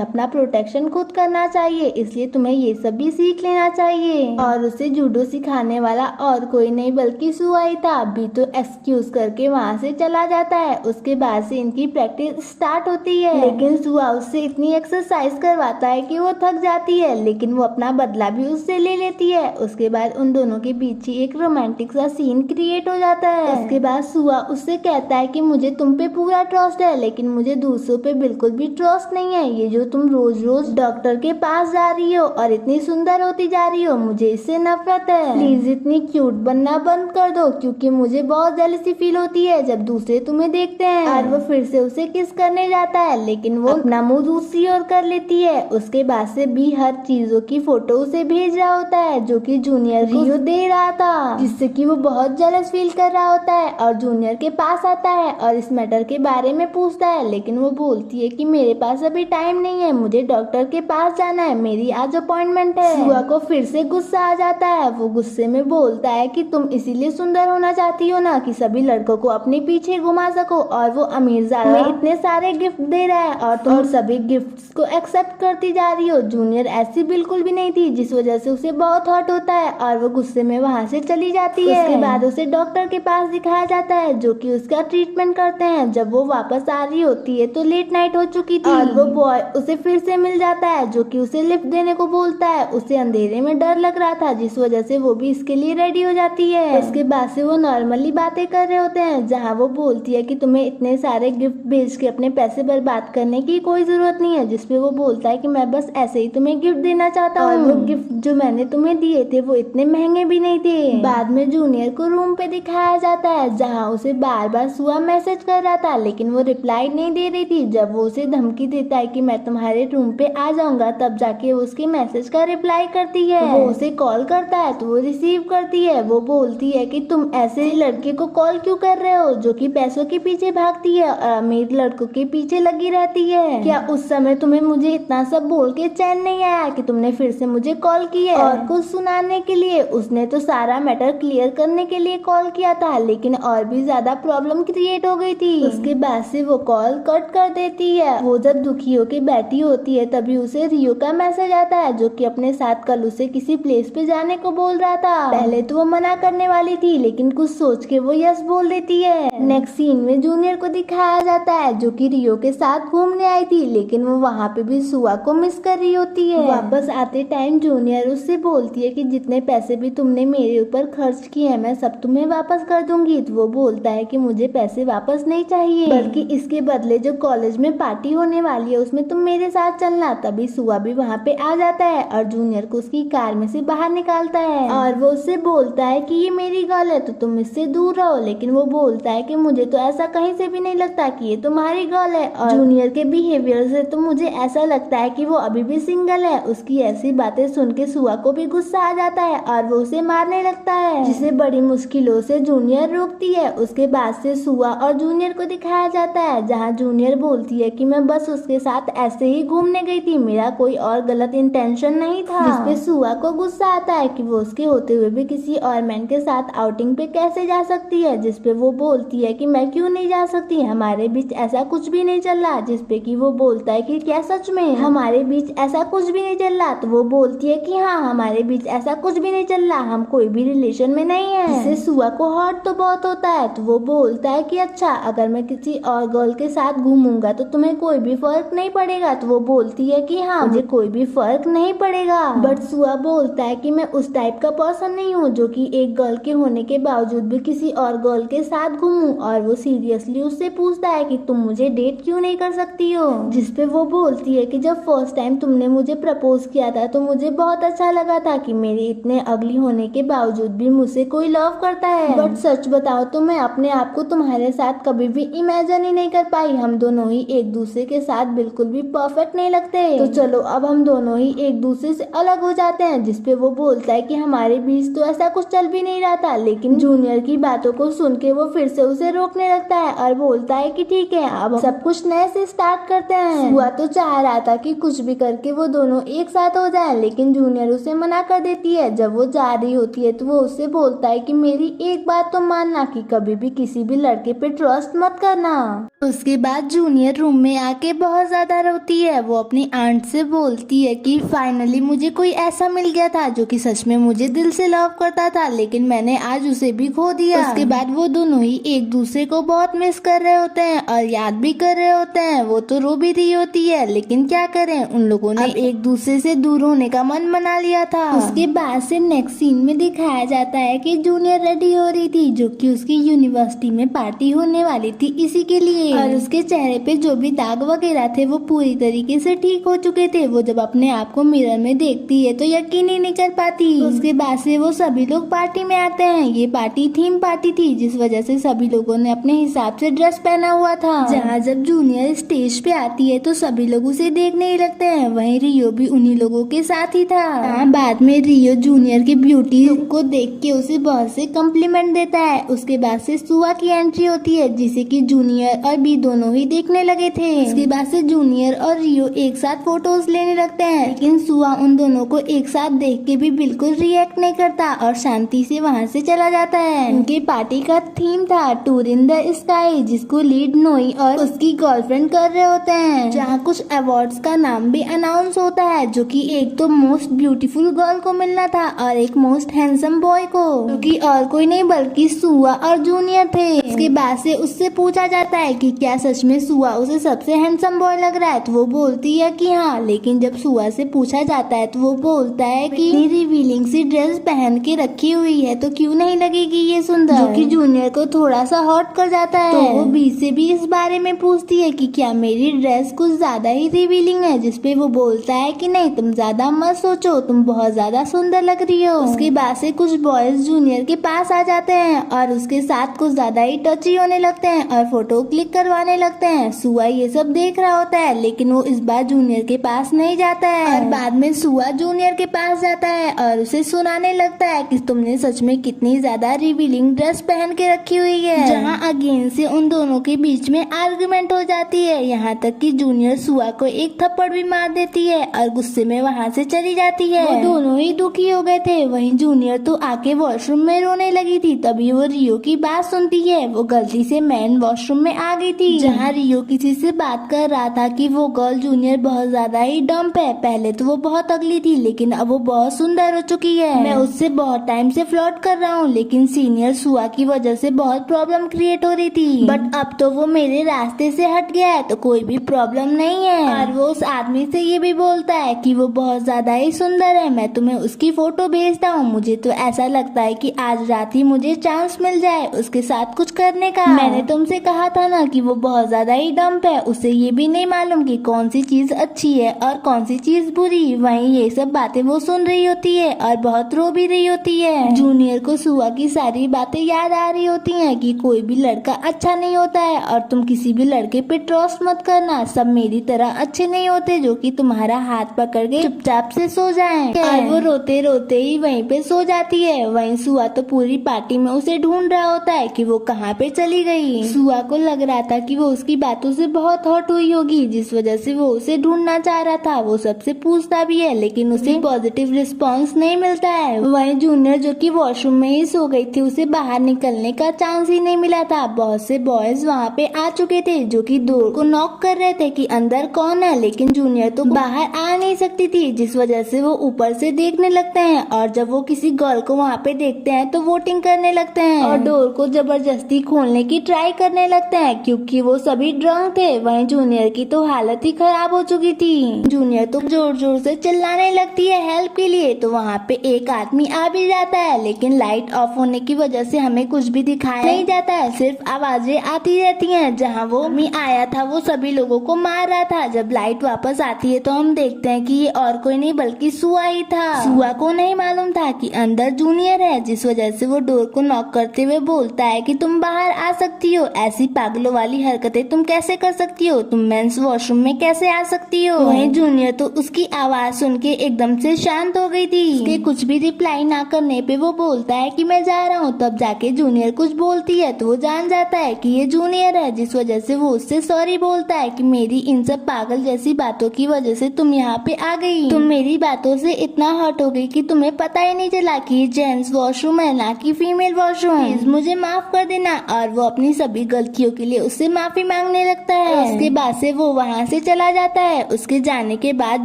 अपना प्रोटेक्शन खुद करना चाहिए, इसलिए तुम्हें ये सब भी सीख लेना चाहिए। और उसे जूडो सिखाने वाला और कोई नहीं बल्कि सुआ ही था। बी तो एक्सक्यूज करके वहाँ से चला जाता है। उसके बाद से इनकी प्रैक्टिस स्टार्ट होती है लेकिन सुआ उससे इतनी एक्सरसाइज करवाता है कि वो थक जाती है, लेकिन वो अपना बदला भी उससे ले लेती है। उसके बाद उन दोनों के बीच ही एक रोमांटिक सा सीन क्रिएट हो जाता है। उसके बाद सुआ उससे कहता है कि मुझे तुम पे पूरा ट्रस्ट है लेकिन मुझे दूसरों पे बिल्कुल भी ट्रस्ट नहीं है। ये जो तुम रोज रोज डॉक्टर के पास जा रही हो और इतनी सुंदर होती जा रही हो, मुझे इससे नफरत है। प्लीज इतनी क्यूट बनना बंद कर दो क्योंकि मुझे बहुत जेलसी फील होती है जब दूसरे तुम्हें देखते हैं। और वो फिर से उसे किस करने जाता है लेकिन वो अपना मुंह दूसरी ओर कर लेती है। उसके बाद से भी हर चीजों की फोटो उसे भेज रहा होता है जो कि जूनियर रियो दे रहा था, जिससे कि वो बहुत जेलस फील कर रहा होता है और जूनियर के पास आता है और इस मैटर के बारे में पूछता है लेकिन वो बोलती है कि मेरे पास अभी टाइम नहीं है, मुझे डॉक्टर के पास जाना है, मेरी आज अपॉइंटमेंट है। सुआ को फिर से गुस्सा आ जाता है। वो गुस्से में बोलता है कि तुम इसीलिए सुंदर होना चाहती हो ना कि सभी लड़कों को अपने पीछे घुमा सको, और वो अमीरजादा में इतने सारे गिफ्ट दे रहा है और तुम सभी गिफ्ट्स को एक्सेप्ट करती जा रही हो। जूनियर ऐसी बिल्कुल भी नहीं थी, जिस वजह से उसे बहुत हर्ट होता है और वो गुस्से में वहाँ से चली जाती है। उसके बाद उसे डॉक्टर के पास दिखाया जाता है जो कि उसका ट्रीटमेंट करते हैं। जब वो वापस आ रही होती है तो लेट नाइट हो चुकी थी और वो बॉय उसे फिर से मिल जाता है जो कि उसे लिफ्ट देने को बोलता है। उसे अंधेरे में डर लग रहा था जिस वजह से वो भी इसके लिए रेडी हो जाती है। उसके बाद से वो नॉर्मली बातें कर रहे होते हैं जहाँ वो बोलती है कि तुम्हें इतने सारे गिफ्ट भेज के अपने पैसे बर्बाद करने की कोई जरूरत नहीं है, जिसपे वो बोलता है कि मैं बस ऐसे ही तुम्हें गिफ्ट देना चाहता हूँ। और वो गिफ्ट जो मैंने तुम्हें दिए थे वो इतने महंगे भी नहीं थे। बाद में जूनियर को रूम पे दिखाया जाता है जहाँ उसे बार बार सुआ मैसेज कर रहा था लेकिन वो रिप्लाई नहीं दे रही थी। जब वो उसे धमकी देता है कि मैं तुम्हारे रूम पे आ जाऊंगा तब जाके वो उसके मैसेज का रिप्लाई करती है। वो उसे कॉल करता है तो वो रिसीव करती है। वो बोलती है कि तुम ऐसे लड़के को कॉल क्यों कर रहे हो जो कि पैसों के पीछे भागती है और अमीर लड़कों के पीछे लगी रहती है। क्या उस समय तुम्हें मुझे इतना सब बोल के चैन नहीं आया कि तुमने फिर से मुझे कॉल की है और कुछ सुनाने के लिए? उसने तो सारा मैटर क्लियर करने के लिए कॉल किया था लेकिन और भी ज्यादा प्रॉब्लम क्रिएट हो गई थी। उसके बाद से वो कॉल कट कर देती है। वो जब दुखी होकर बैठी होती है तभी उसे रियो का मैसेज आता है जो कि अपने साथ कल उसे किसी प्लेस पे जाने को बोल रहा था। पहले तो वो मना करने वाली थी लेकिन कुछ सोच के वो यस बोल देती है। नेक्स्ट सीन में जूनियर को दिखाया जाता है जो कि रियो के साथ घूमने आई थी लेकिन वो वहाँ पे भी सुआ को मिस कर रही होती है। वापस आते टाइम जूनियर उससे बोलती है कि जितने पैसे भी तुमने मेरे ऊपर खर्च किए हैं मैं सब तुम्हें वापस कर दूंगी। तो वो बोलता है कि मुझे पैसे वापस नहीं चाहिए बल्कि इसके बदले जो कॉलेज में पार्टी होने वाली है उसमें तुम मेरे साथ चलना। तभी सुआ भी वहाँ पे आ जाता है और जूनियर को उसकी कार में से बाहर निकालता है और वो उससे बोलता है कि ये मेरी गर्ल है तो तुम इससे दूर रहो। लेकिन वो बोलता है कि मुझे तो ऐसा कहीं से भी नहीं लगता कि ये तुम्हारी गर्ल है और जूनियर के बिहेवियर से तो मुझे ऐसा लगता है कि वो अभी भी सिंगल है। उसकी ऐसी बातें सुन के सुआ को भी गुस्सा आ जाता है और वो उसे मारने लगता है जिसे बड़ी मुश्किलों से जूनियर रोकती है। उसके बाद से सुआ और जूनियर को दिखाया जाता है जहाँ जूनियर बोलती है कि मैं बस उसके साथ ऐसे ही घूमने गई थी, मेरा कोई और गलत इंटेंशन नहीं था। जिसपे सुआ को गुस्सा आता है कि वो उसके होते हुए भी किसी और मैन के साथ आउटिंग पे कैसे जा सकती है। जिसपे वो बोलती है कि मैं क्यों नहीं जा सकती, हमारे बीच ऐसा कुछ भी नहीं चल रहा। जिसपे कि वो बोलता है कि क्या सच में हमारे बीच ऐसा कुछ भी नहीं चल रहा? तो वो बोलती है कि हाँ हमारे बीच ऐसा कुछ भी नहीं चल रहा, हम कोई भी रिलेशन में नहीं है। जिससे सुआ को हर्ट तो बहुत होता है। तो वो बोलता है कि अच्छा अगर मैं किसी और गर्ल के साथ घूमूंगा तो तुम्हें कोई भी फर्क नहीं पड़ेगा? तो वो बोलती है कि हाँ मुझे कोई भी फर्क फर्क नहीं पड़ेगा। बट सुआ बोलता है कि मैं उस टाइप का पर्सन नहीं हूँ जो कि एक गर्ल के होने के बावजूद भी किसी और गर्ल के साथ घूमूं। और वो सीरियसली उससे पूछता है कि तुम मुझे डेट क्यों नहीं कर सकती हो, जिसपे वो बोलती है कि जब फर्स्ट टाइम तुमने मुझे प्रपोज किया था तो मुझे बहुत अच्छा लगा था कि मेरे इतने अगली होने के बावजूद भी मुझसे कोई लव करता है। बट सच बताओ तो मैं अपने आप को तुम्हारे साथ कभी भी इमेजिन ही नहीं कर पाई। हम दोनों ही एक दूसरे के साथ बिल्कुल भी परफेक्ट नहीं लगते। तो चलो अब हम दोनों ही एक दूसरे से अलग हो जाते हैं। जिसपे वो बोलता है कि हमारे बीच तो ऐसा कुछ चल भी नहीं रहा था। लेकिन जूनियर की बातों को सुन के वो फिर से उसे रोकने लगता है और बोलता है कि ठीक है अब सब कुछ नए से स्टार्ट करते हैं। सुआ तो चाह रहा था कि कुछ भी करके वो दोनों एक साथ हो जाएं, लेकिन जूनियर उसे मना कर देती है। जब वो जा रही होती है तो वो उससे बोलता है कि मेरी एक बात तो मानना कि कभी भी किसी भी लड़के पे ट्रस्ट मत करना। उसके बाद जूनियर रूम में आके बहुत ज्यादा रोती है। वो अपनी आंट से बोलती है कि फाइनली मुझे कोई ऐसा मिल गया था जो कि सच में मुझे दिल से लव करता था, लेकिन मैंने आज उसे भी खो दिया। उसके बाद वो दोनों ही एक दूसरे को बहुत मिस कर रहे होते हैं और याद भी कर रहे होते हैं। वो तो रो भी रही होती है, लेकिन क्या करें, उन लोगों ने एक दूसरे से दूर होने का मन बना लिया था। उसके बाद से नेक्स्ट सीन में दिखाया जाता है कि जूनियर रेडी हो रही थी जो कि उसकी यूनिवर्सिटी में पार्टी होने वाली थी इसी के लिए। और उसके चेहरे पे जो भी दाग वगैरह थे वो पूरी तरीके से ठीक हो चुके थे। वो जब अपने आप को मिरर में देखती है तो यकीन ही नहीं कर पाती। उसके बाद से वो सभी लोग पार्टी में आते हैं। ये पार्टी थीम पार्टी थी जिस वजह से सभी लोगों ने अपने हिसाब से ड्रेस पहना हुआ था। जहाँ जब जूनियर स्टेज पे आती है तो सभी लोग उसे देखने ही लगते हैं। वहीं रियो भी उन्हीं लोगों के साथ ही था। बाद में रियो जूनियर की ब्यूटी लुक को देख के उसे बहुत से कम्प्लीमेंट देता है। उसके बाद से सुआ की एंट्री होती है जिसे कि जूनियर और बी दोनों ही देखने लगे थे। उसके बाद से जूनियर और रियो एक साथ फोटोज लेने लगते हैं, लेकिन सुआ उन दोनों को एक साथ देख के भी बिल्कुल रिएक्ट नहीं करता और शांति से वहाँ से चला जाता है। उनके पार्टी का थीम था टूर इन द स्काई, जिसको लीड नोई और उसकी गर्लफ्रेंड कर रहे होते हैं। जहाँ कुछ अवार्ड्स का नाम भी अनाउंस होता है जो कि एक तो मोस्ट ब्यूटीफुल गर्ल को मिलना था और एक मोस्ट हैंडसम बॉय को, जो कि और कोई नहीं बल्कि सुआ और जूनियर थे। उसके बाद से उससे पूछा जाता है कि क्या सच में सुआ उसे सबसे हैंडसम बॉय लग रहा है, तो वो बोलती है कि हाँ। लेकिन जब सुआ से पूछा जाता है तो वो बोलता है कि रिवीलिंग सी ड्रेस पहन के रखी हुई है तो क्यों नहीं लगेगी ये सुंदर, जो कि जूनियर को थोड़ा सा हॉट कर जाता है। तो वो बी से भी इस बारे में पूछती है कि क्या मेरी ड्रेस कुछ ज्यादा ही रिवीलिंग है, जिसपे वो बोलता है कि नहीं तुम ज्यादा मत सोचो, तुम बहुत ज्यादा सुंदर लग रही हो। उसके बाद से कुछ बॉयज जूनियर के पास आ जाते हैं और उसके साथ कुछ ज्यादा ही टची होने लगते हैं और फोटो क्लिक करवाने लगते हैं। सुआ ये सब देख रहा होता है लेकिन वो इस बार जूनियर के पास नहीं जाता है। और बाद में सुआ जूनियर के पास जाता है और उसे सुनाने लगता है कि तुमने सच में कितनी ज्यादा रिवीलिंग ड्रेस पहन के रखी हुई है। जहाँ अगेन से उन दोनों के बीच में आर्गुमेंट हो जाती है, यहाँ तक कि जूनियर सुआ को एक थप्पड़ भी मार देती है और गुस्से में वहाँ से चली जाती है। वो दोनों ही दुखी हो गए थे। वहीं जूनियर तो आके वॉशरूम में रोने लगी थी। तभी वो रियो की बात सुनती है। वो गलती से मैन वॉशरूम में आ गई थी, जहाँ रियो किसी से बात कर रहा था कि वो गर्ल जूनियर बहुत ज्यादा ही डम्प है। पहले तो वो बहुत अगली थी लेकिन अब वो बहुत सुंदर हो चुकी है। मैं उससे बहुत टाइम से फ्लर्ट कर रहा हूँ लेकिन सीनियर सुआ की वजह से बहुत प्रॉब्लम क्रिएट हो रही थी, बट अब तो वो मेरे रास्ते से हट गया है तो कोई भी प्रॉब्लम नहीं है। और वो उस आदमी से ये भी बोलता है कि वो बहुत ज्यादा ही सुंदर है, मैं तुम्हें उसकी फोटो भेजता हूँ। मुझे तो ऐसा लगता है कि आज रात ही मुझे चांस मिल जाए उसके साथ कुछ करने का। मैंने तुमसे कहा था ना कि वो बहुत ज्यादा ही डम्प है, उसे ये भी नहीं मालूम कि कौन सी चीज अच्छी है और कौन सी चीज बुरी। वहीं ये सब बातें वो सुन रही होती है और बहुत रो भी रही होती है। जूनियर को सुआ की सारी बातें याद आ रही होती हैं कि कोई भी लड़का अच्छा नहीं होता है और तुम किसी भी लड़के पे ट्रस्ट मत करना। सब मेरी तरह अच्छे नहीं होते जो कि तुम्हारा हाथ पकड़ के चुपचाप से सो जाएं। और वो रोते रोते ही वहीं पे सो जाती है। वहीं सुआ तो पूरी पार्टी में उसे ढूंढ रहा होता है कि वो कहाँ पे चली गई। सुआ को लग रहा था कि वो उसकी बातों से बहुत हर्ट हुई होगी जिस वजह से वो उसे ढूंढना चाह रहा था। वो सबसे पूछता भी है लेकिन उसे पॉजिटिव रिस्पांस नहीं मिलता है। वहीं जूनियर जो कि वॉशरूम में ही सो गई थी उसे बाहर निकलने का चांस ही नहीं मिला था। बहुत से बॉयज वहाँ पे आ चुके थे जो कि डोर को नॉक कर रहे थे कि अंदर कौन है, लेकिन जूनियर तो बाहर आ नहीं सकती थी जिस वजह से वो ऊपर से देखने लगते हैं। और जब वो किसी गर्ल को वहाँ पे देखते हैं तो वोटिंग करने लगते हैं और डोर को जबरदस्ती खोलने की ट्राई करने लगते हैं क्योंकि वो सभी ड्रंक थे। वहीं जूनियर की तो हालत ही खराब हो चुकी थी। जूनियर तो जोर जोर जोर से चिल्लाने लगती है हेल्प के लिए। तो वहाँ पे एक आदमी आ भी जाता है, लेकिन लाइट ऑफ होने की वजह से हमें कुछ भी दिखाया नहीं जाता है, सिर्फ आवाजें आती रहती हैं। जहाँ वो आदमी आया था वो सभी लोगों को मार रहा था। जब लाइट वापस आती है तो हम देखते हैं कि ये और कोई नहीं बल्कि सुआ ही था। सुआ को नहीं मालूम था कि अंदर जूनियर है, जिस वजह से वो डोर को नॉक करते हुए बोलता है कि तुम बाहर आ सकती हो। ऐसी पागलों वाली हरकतें तुम कैसे कर सकती हो? तुम मेंस वॉशरूम में कैसे आ सकती हो? वहीं जूनियर तो उसकी आवाज सुन के एकदम से शांत हो गई थी। उसके कुछ भी रिप्लाई ना करने पे वो बोलता है कि मैं जा रहा हूँ। तब जाके जूनियर कुछ बोलती है तो वो जान जाता है कि ये जूनियर है, जिस वजह से वो उससे सॉरी बोलता है कि मेरी इन सब पागल जैसी बातों की वजह से तुम यहाँ पे आ गई। तुम मेरी बातों से इतना हर्ट हो गई कि तुम्हें पता ही नहीं चला कि ये जेंट्स वॉशरूम है ना कि फीमेल वॉशरूम। प्लीज मुझे माफ कर देना। और वो अपनी सभी गलतियों के लिए उससे माफी मांगने लगता है। उसके बाद से वो वहाँ से चला जाता है। उसके जाने के बाद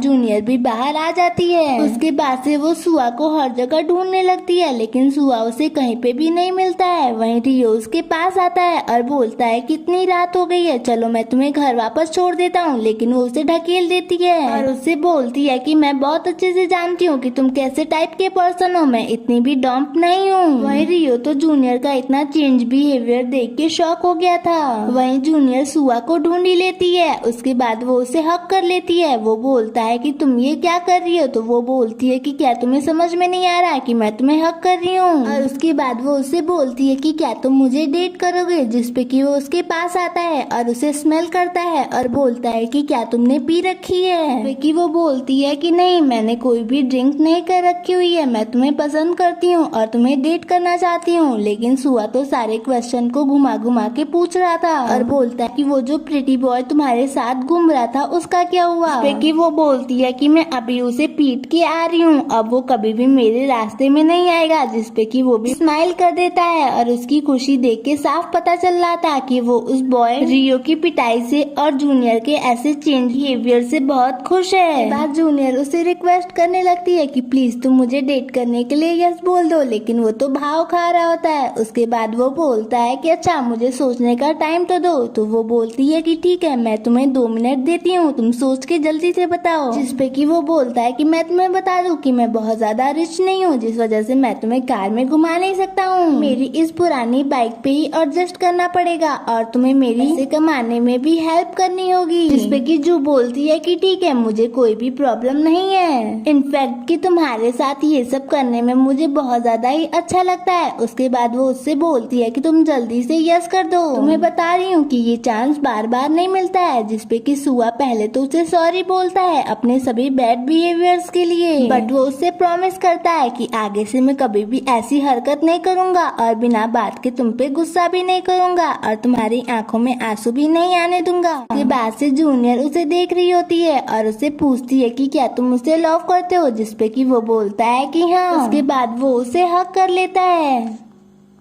जूनियर भी बाहर आ जाती है। उसके बाद से वो सुआ को हर जगह ढूंढने लगती है, लेकिन सुआ उसे कहीं पे भी नहीं मिलता है। वहीं रियो उसके पास आता है और बोलता है कि इतनी रात हो गई है, चलो मैं तुम्हें घर वापस छोड़ देता हूँ। लेकिन वो उसे ढकेल देती है और उससे बोलती है कि मैं बहुत अच्छे से जानती हूँ कि तुम कैसे टाइप के पर्सन हो, मैं इतनी भी डॉम्प नहीं हूँ। वहीं रियो तो जूनियर का इतना चेंज बिहेवियर देख के शॉक हो गया था। वहीं जूनियर सुआ को ढूंढ ही लेती है। उसके बाद वो उसे हक कर लेती है। वो बोलता है कि तुम ये क्या कर रही हो? तो वो बोलती है कि क्या तुम्हें समझ में नहीं आ रहा कि मैं तुम्हें हक कर रही हूँ? और उसके बाद वो उससे बोलती है कि क्या तुम मुझे डेट करोगे? जिसपे कि वो उसके पास आता है और उसे स्मेल करता है और बोलता है कि क्या तुमने पी रखी है? कि वो बोलती है कि नहीं, मैंने कोई भी ड्रिंक नहीं कर रखी हुई है, मैं तुम्हें पसंद करती हूँ और तुम्हें डेट करना चाहती हूँ। लेकिन सुआ तो सारे क्वेश्चन को घुमा घुमा के पूछ रहा था और बोलता है कि वो जो प्रिटी बॉय तुम्हारे साथ घूम रहा था उसका क्या हुआ? कि वो बोलती है कि मैं अभी उसे पीट के आ रही हूँ, अब वो कभी भी मेरे रास्ते में नहीं आएगा। जिसपे कि वो भी स्माइल कर देता है और उसकी खुशी देख के साफ पता चल रहा था कि वो उस बॉय रियो की पिटाई से और जूनियर के ऐसे चेंज बिहेवियर से बहुत खुश है। बाद जूनियर उसे रिक्वेस्ट करने लगती है कि प्लीज तुम मुझे डेट करने के लिए यस बोल दो, लेकिन वो तो भाव खा रहा होता है। उसके बाद वो बोलता है कि अच्छा मुझे सोचने का टाइम तो दो। तो वो बोलती है कि ठीक है, मैं तुम्हें 2 मिनट देती हूँ, तुम सोच के जल्दी से बताओ। जिसपे कि वो बोलता है कि मैं तुम्हें बता दूं कि मैं बहुत ज्यादा रिच नहीं हूँ, जिस वजह से मैं तुम्हें कार में घुमा नहीं सकता हूँ। मेरी इस पुरानी बाइक पे ही एडजस्ट करना पड़ेगा और तुम्हें मेरी पैसे कमाने में भी हेल्प करनी होगी। जिसपे कि जो बोलती है कि ठीक है, मुझे कोई भी प्रॉब्लम नहीं है, इनफैक्ट कि तुम्हारे साथ ये सब करने में मुझे बहुत ज्यादा ही अच्छा लगता है। उसके बाद वो उससे बोलती है कि तुम जल्दी से यस कर दो, तुम्हें बता रही हूँ कि ये चांस बार बार नहीं मिलता है। जिसपे कि सुआ पहले तो उसे सॉरी बोलता है अपने सभी बैड बिहेवियर्स के लिए, बट वो उससे प्रॉमिस करता है कि आगे से मैं कभी भी ऐसी हरकत नहीं करूँगा और बिना बात के तुम पे गुस्सा भी नहीं करूँगा और तुम्हारी आंखों में आंसू भी नहीं आने दूंगा। उसके बाद से जूनियर उसे देख रही होती है और उससे पूछती है कि क्या तुम मुझसे लव करते हो? जिसपे कि वो बोलता है कि हाँ। उसके बाद वो उसे हक कर लेता है।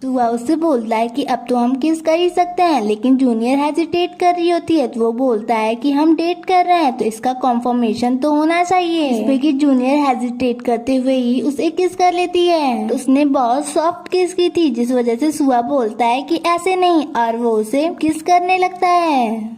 सुआ उससे बोलता है कि अब तो हम किस कर ही सकते हैं, लेकिन जूनियर हेजिटेट कर रही होती है। तो वो बोलता है कि हम डेट कर रहे हैं तो इसका कंफर्मेशन तो होना चाहिए। इसमें कि जूनियर हेजिटेट करते हुए ही उसे किस कर लेती है। तो उसने बहुत सॉफ्ट किस की थी, जिस वजह से सुआ बोलता है कि ऐसे नहीं और वो उसे किस करने लगता है।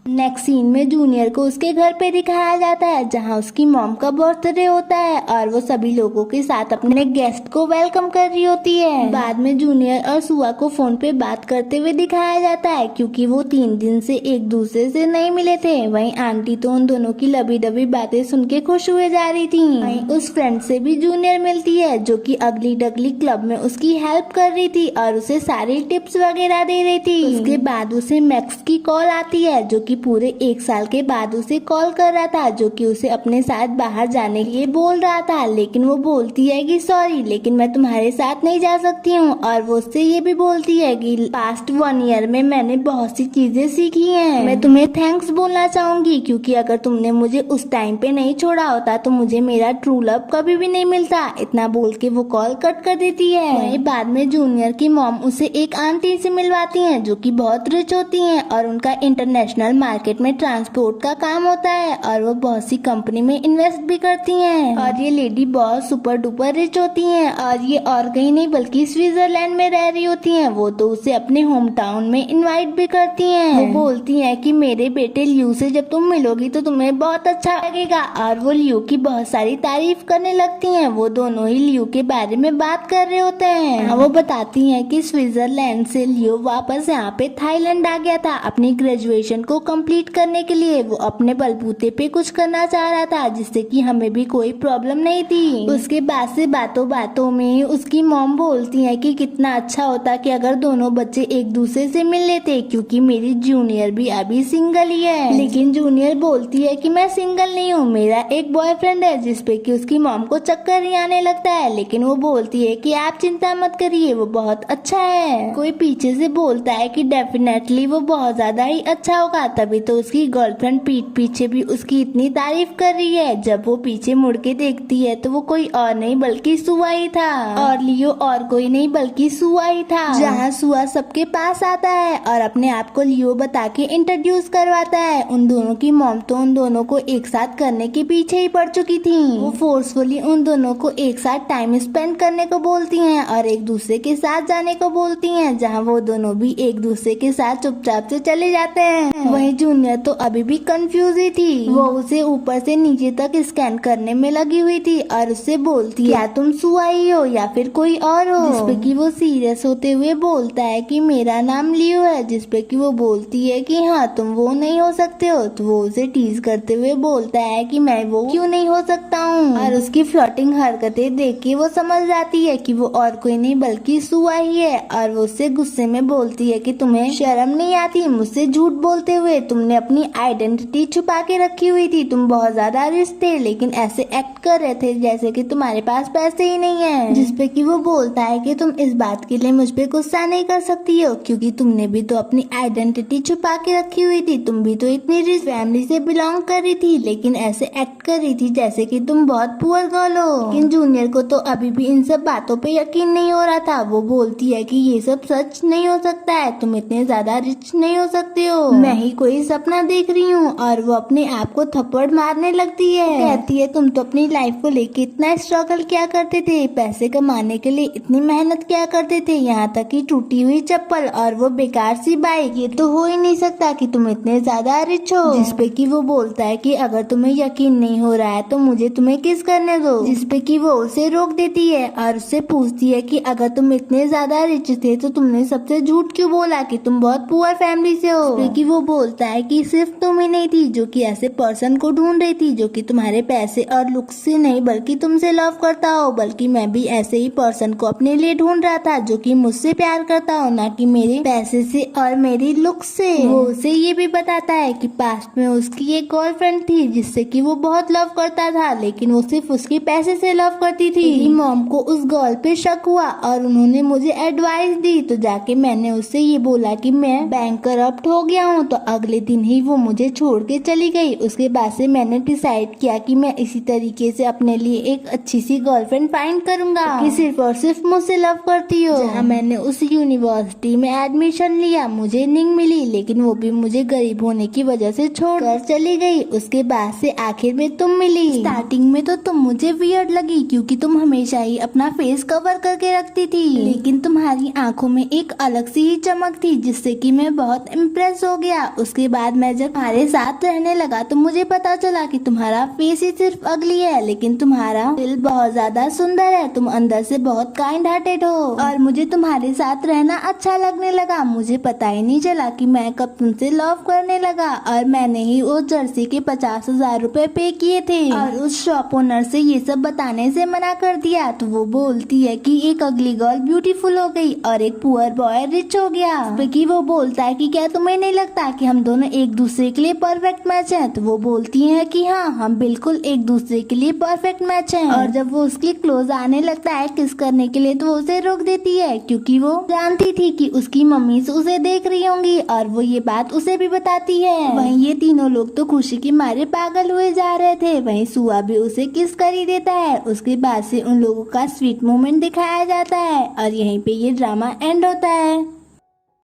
नेक्स्ट सीन में जूनियर को उसके घर पे दिखाया जाता है, जहाँ उसकी मॉम का बर्थडे होता है और वो सभी लोगों के साथ अपने गेस्ट को वेलकम कर रही होती है। बाद में जूनियर और सुआ को फोन पे बात करते हुए दिखाया जाता है, क्योंकि वो 3 दिन से एक दूसरे से नहीं मिले थे। वहीं आंटी तो उन दोनों की लबी डबी बातें सुन के खुश हुए जा रही थी। वहीं उस फ्रेंड से भी जूनियर मिलती है, जो कि अगली डगली क्लब में उसकी हेल्प कर रही थी और उसे सारी टिप्स वगैरह दे रही थी। उसके बाद उसे मैक्स की कॉल आती है, जो कि पूरे 1 साल के बाद उसे कॉल कर रहा था, जो कि उसे अपने साथ बाहर जाने के लिए बोल रहा था। लेकिन वो बोलती है कि सॉरी, लेकिन मैं तुम्हारे साथ नहीं जा सकती हूँ। और वो उससे ये भी बोलती है कि पास्ट 1 ईयर में मैंने बहुत सी चीजें सीखी हैं, मैं तुम्हें थैंक्स बोलना चाहूंगी, क्योंकि अगर तुमने मुझे उस टाइम पे नहीं छोड़ा होता तो मुझे मेरा ट्रू लव कभी भी नहीं मिलता। इतना बोल के वो कॉल कट कर देती है। वहीं बाद में जूनियर की मॉम उसे एक आंटी से मिलवाती है, जो कि बहुत रिच होती है और उनका इंटरनेशनल मार्केट में ट्रांसपोर्ट का काम होता है और वो बहुत सी कंपनी में इन्वेस्ट भी करती हैं। और ये लेडी बहुत सुपर डुपर रिच होती हैं और ये और कहीं नहीं बल्कि स्विट्जरलैंड में रह रही होती हैं। वो तो उसे अपने होम टाउन में इनवाइट भी करती हैं। वो बोलती हैं कि मेरे बेटे लियू से जब तुम मिलोगी तो तुम्हें बहुत अच्छा लगेगा और वो लियू की बहुत सारी तारीफ करने लगती हैं। वो दोनों ही लियू के बारे में बात कर रहे होते हैं। वो बताती हैं कि स्विट्जरलैंड से लियू वापस यहाँ पे थाईलैंड आ गया था अपनी ग्रेजुएशन को कंप्लीट करने के लिए। वो अपने बलबूते पे कुछ करना चाह रहा था जिससे कि हमें भी कोई प्रॉब्लम नहीं थी। उसके बाद से बातों बातों में उसकी मॉम बोलती है कि कितना अच्छा होता कि अगर दोनों बच्चे एक दूसरे से मिल लेते, क्योंकि मेरी जूनियर भी अभी सिंगल ही है। लेकिन जूनियर बोलती है कि मैं सिंगल नहीं हूँ, मेरा एक बॉयफ्रेंड है, जिसपे कि उसकी मॉम को चक्कर ही आने लगता है। लेकिन वो बोलती है कि आप चिंता मत करिए, वो बहुत अच्छा है। कोई पीछे से बोलता है कि डेफिनेटली वो बहुत ज्यादा ही अच्छा होगा, तभी तो उसकी गर्लफ्रेंड पीठ पीछे भी उसकी इतनी तारीफ कर रही है। जब वो पीछे मुड़ के देखती है तो वो कोई और नहीं बल्कि सुआ ही था और लियो और कोई नहीं बल्कि सुआ ही था। जहाँ सुआ सबके पास आता है और अपने आप को लियो बता के इंट्रोड्यूस करवाता है। उन दोनों की मॉम तो उन दोनों को एक साथ करने के पीछे ही पड़ चुकी थी। वो फोर्सफुली उन दोनों को एक साथ टाइम स्पेंड करने को बोलती हैं और एक दूसरे के साथ जाने को बोलती हैं, जहाँ वो दोनों भी एक दूसरे के साथ चुपचाप से चले जाते हैं। वहीं जूनियर तो अभी भी कंफ्यूज ही थी। वो उसे ऊपर से नीचे तक स्कैन करने में लगी हुई थी और उससे बोलती है क्या तुम सुआई हो या फिर कोई और हो, जिसपे कि वो सीरियस होते हुए बोलता है कि मेरा नाम लियो है, जिसपे कि वो बोलती है कि हाँ तुम वो नहीं हो सकते हो। तो वो उसे टीज करते हुए बोलता है कि मैं वो क्यों नहीं हो सकता हूँ। और उसकी फ्लर्टिंग हरकतें देख के वो समझ जाती है कि वो और कोई नहीं बल्कि सुआ ही है और वो उससे गुस्से में बोलती है कि तुम्हें शर्म नहीं आती मुझसे झूठ बोलते हुए, तुमने अपनी आइडेंटिटी छुपा के रखी हुई थी, तुम बहुत ज्यादा रिच थे लेकिन ऐसे एक्ट कर रहे थे जैसे कि तुम्हारे पास पैसे ही नहीं है। जिसपे कि वो बोलता है कि तुम इस बात के लिए मुझ पे गुस्सा नहीं कर सकती हो, क्योंकि तुमने भी तो अपनी आइडेंटिटी छुपा के रखी हुई थी, तुम भी तो इतनी रिच फैमिली से बिलोंग कर रही थी लेकिन ऐसे एक्ट कर रही थी जैसे कि तुम बहुत पुअर गर्ल हो। लेकिन जूनियर को तो अभी भी इन सब बातों पे यकीन नहीं हो रहा था। वो बोलती है कि ये सब सच नहीं हो सकता है, तुम इतने ज्यादा रिच नहीं हो सकते हो, मैं ही कोई सपना देख रही हूँ। और वो अपने आप को थप्पड़ मारने लगती है। कहती है तुम तो अपनी लाइफ को लेके इतना स्ट्रगल क्या करते थे, पैसे कमाने के लिए इतनी मेहनत क्या करते थे, यहाँ तक कि टूटी हुई चप्पल और वो बेकार सी बाइक, ये तो हो ही नहीं सकता कि तुम इतने ज्यादा रिच हो। जिसपे कि वो बोलता है कि अगर तुम्हें यकीन नहीं हो रहा है तो मुझे तुम्हें किस करने दो। जिसपे कि वो उसे रोक देती है और उससे पूछती है कि अगर तुम इतने ज्यादा रिच थे तो तुमने सबसे झूठ क्यों बोला कि तुम बहुत पुअर फैमिली से हो। जिसपे कि वो बोलता है कि सिर्फ तुम ही नहीं थी जो कि ऐसे पर्सन को ढूंढ रही थी जो कि तुम्हारे पैसे और लुक्स से नहीं बल्कि तुमसे लव करता हो, बल्कि मैं भी ऐसे ही पर्सन को अपने लिए ढूंढ रहा था जो कि मुझसे प्यार करता हो, ना कि मेरे पैसे से और मेरी लुक्स से। वो उसे ये भी बताता है कि पास्ट में उसकी एक गर्लफ्रेंड थी जिससे कि वो बहुत लव करता था लेकिन वो सिर्फ उसके पैसे से लव करती थी। मेरी मॉम को उस गर्ल पे शक हुआ और उन्होंने मुझे एडवाइस दी, तो जाके मैंने उससे ये बोला कि मैं बैंक करप्ट हो गया हूँ, तो अगले दिन ही वो मुझे छोड़ के चली गई। उसके बाद से मैंने डिसाइड किया कि मैं इसी तरीके से अपने लिए एक अच्छी सी गर्लफ्रेंड फाइंड करूंगा कि सिर्फ और सिर्फ मुझसे लव करती हो। जहाँ मैंने उस यूनिवर्सिटी में एडमिशन लिया, मुझे नहीं मिली, लेकिन वो भी मुझे गरीब होने की वजह से छोड़कर चली गई। उसके बाद से आखिर में तुम मिली। स्टार्टिंग में तो तुम मुझे वियर्ड लगी क्योंकि तुम हमेशा ही अपना फेस कवर करके रखती थी, लेकिन तुम्हारी आंखों में एक अलग सी ही चमक थी जिससे कि मैं बहुत इम्प्रेस हो गया। उसके बाद मैं जब तुम्हारे साथ रहने लगा तो मुझे पता चला कि तुम्हारा फेस ही सिर्फ अगली है लेकिन तुम्हारा दिल बहुत ज्यादा सुंदर है, तुम अंदर से बहुत काइंड हार्टेड हो और मुझे तुम्हारे साथ रहना अच्छा लगने लगा। मुझे पता ही नहीं चला कि मैं कब तुमसे लव करने लगा और मैंने ही उस जर्सी के 50,000 रुपए पे किए थे और उस शॉप ओनर से ये सब बताने से मना कर दिया। तो वो बोलती है कि एक अगली गर्ल ब्यूटीफुल हो गई और एक पुअर बॉय रिच हो गया। क्योंकि वो बोलता है कि क्या तुम्हें नहीं लगता कि हम दोनों एक दूसरे के लिए परफेक्ट मैच हैं? तो वो बोलती है कि हाँ, हम बिल्कुल एक दूसरे के लिए परफेक्ट मैच हैं। और जब वो उसके क्लोज आने लगता है किस करने के लिए तो वो उसे रोक देती है क्योंकि वो जानती थी कि उसकी मम्मी से उसे देख रही होंगी और वो ये बात उसे भी बताती है। वहीं ये तीनों लोग तो खुशी के मारे पागल हुए जा रहे थे। वहीं सुआ भी उसे किस कर ही देता है। उसके बाद से उन लोगों का स्वीट मोमेंट दिखाया जाता है और यहीं पे ये ड्रामा एंड होता है।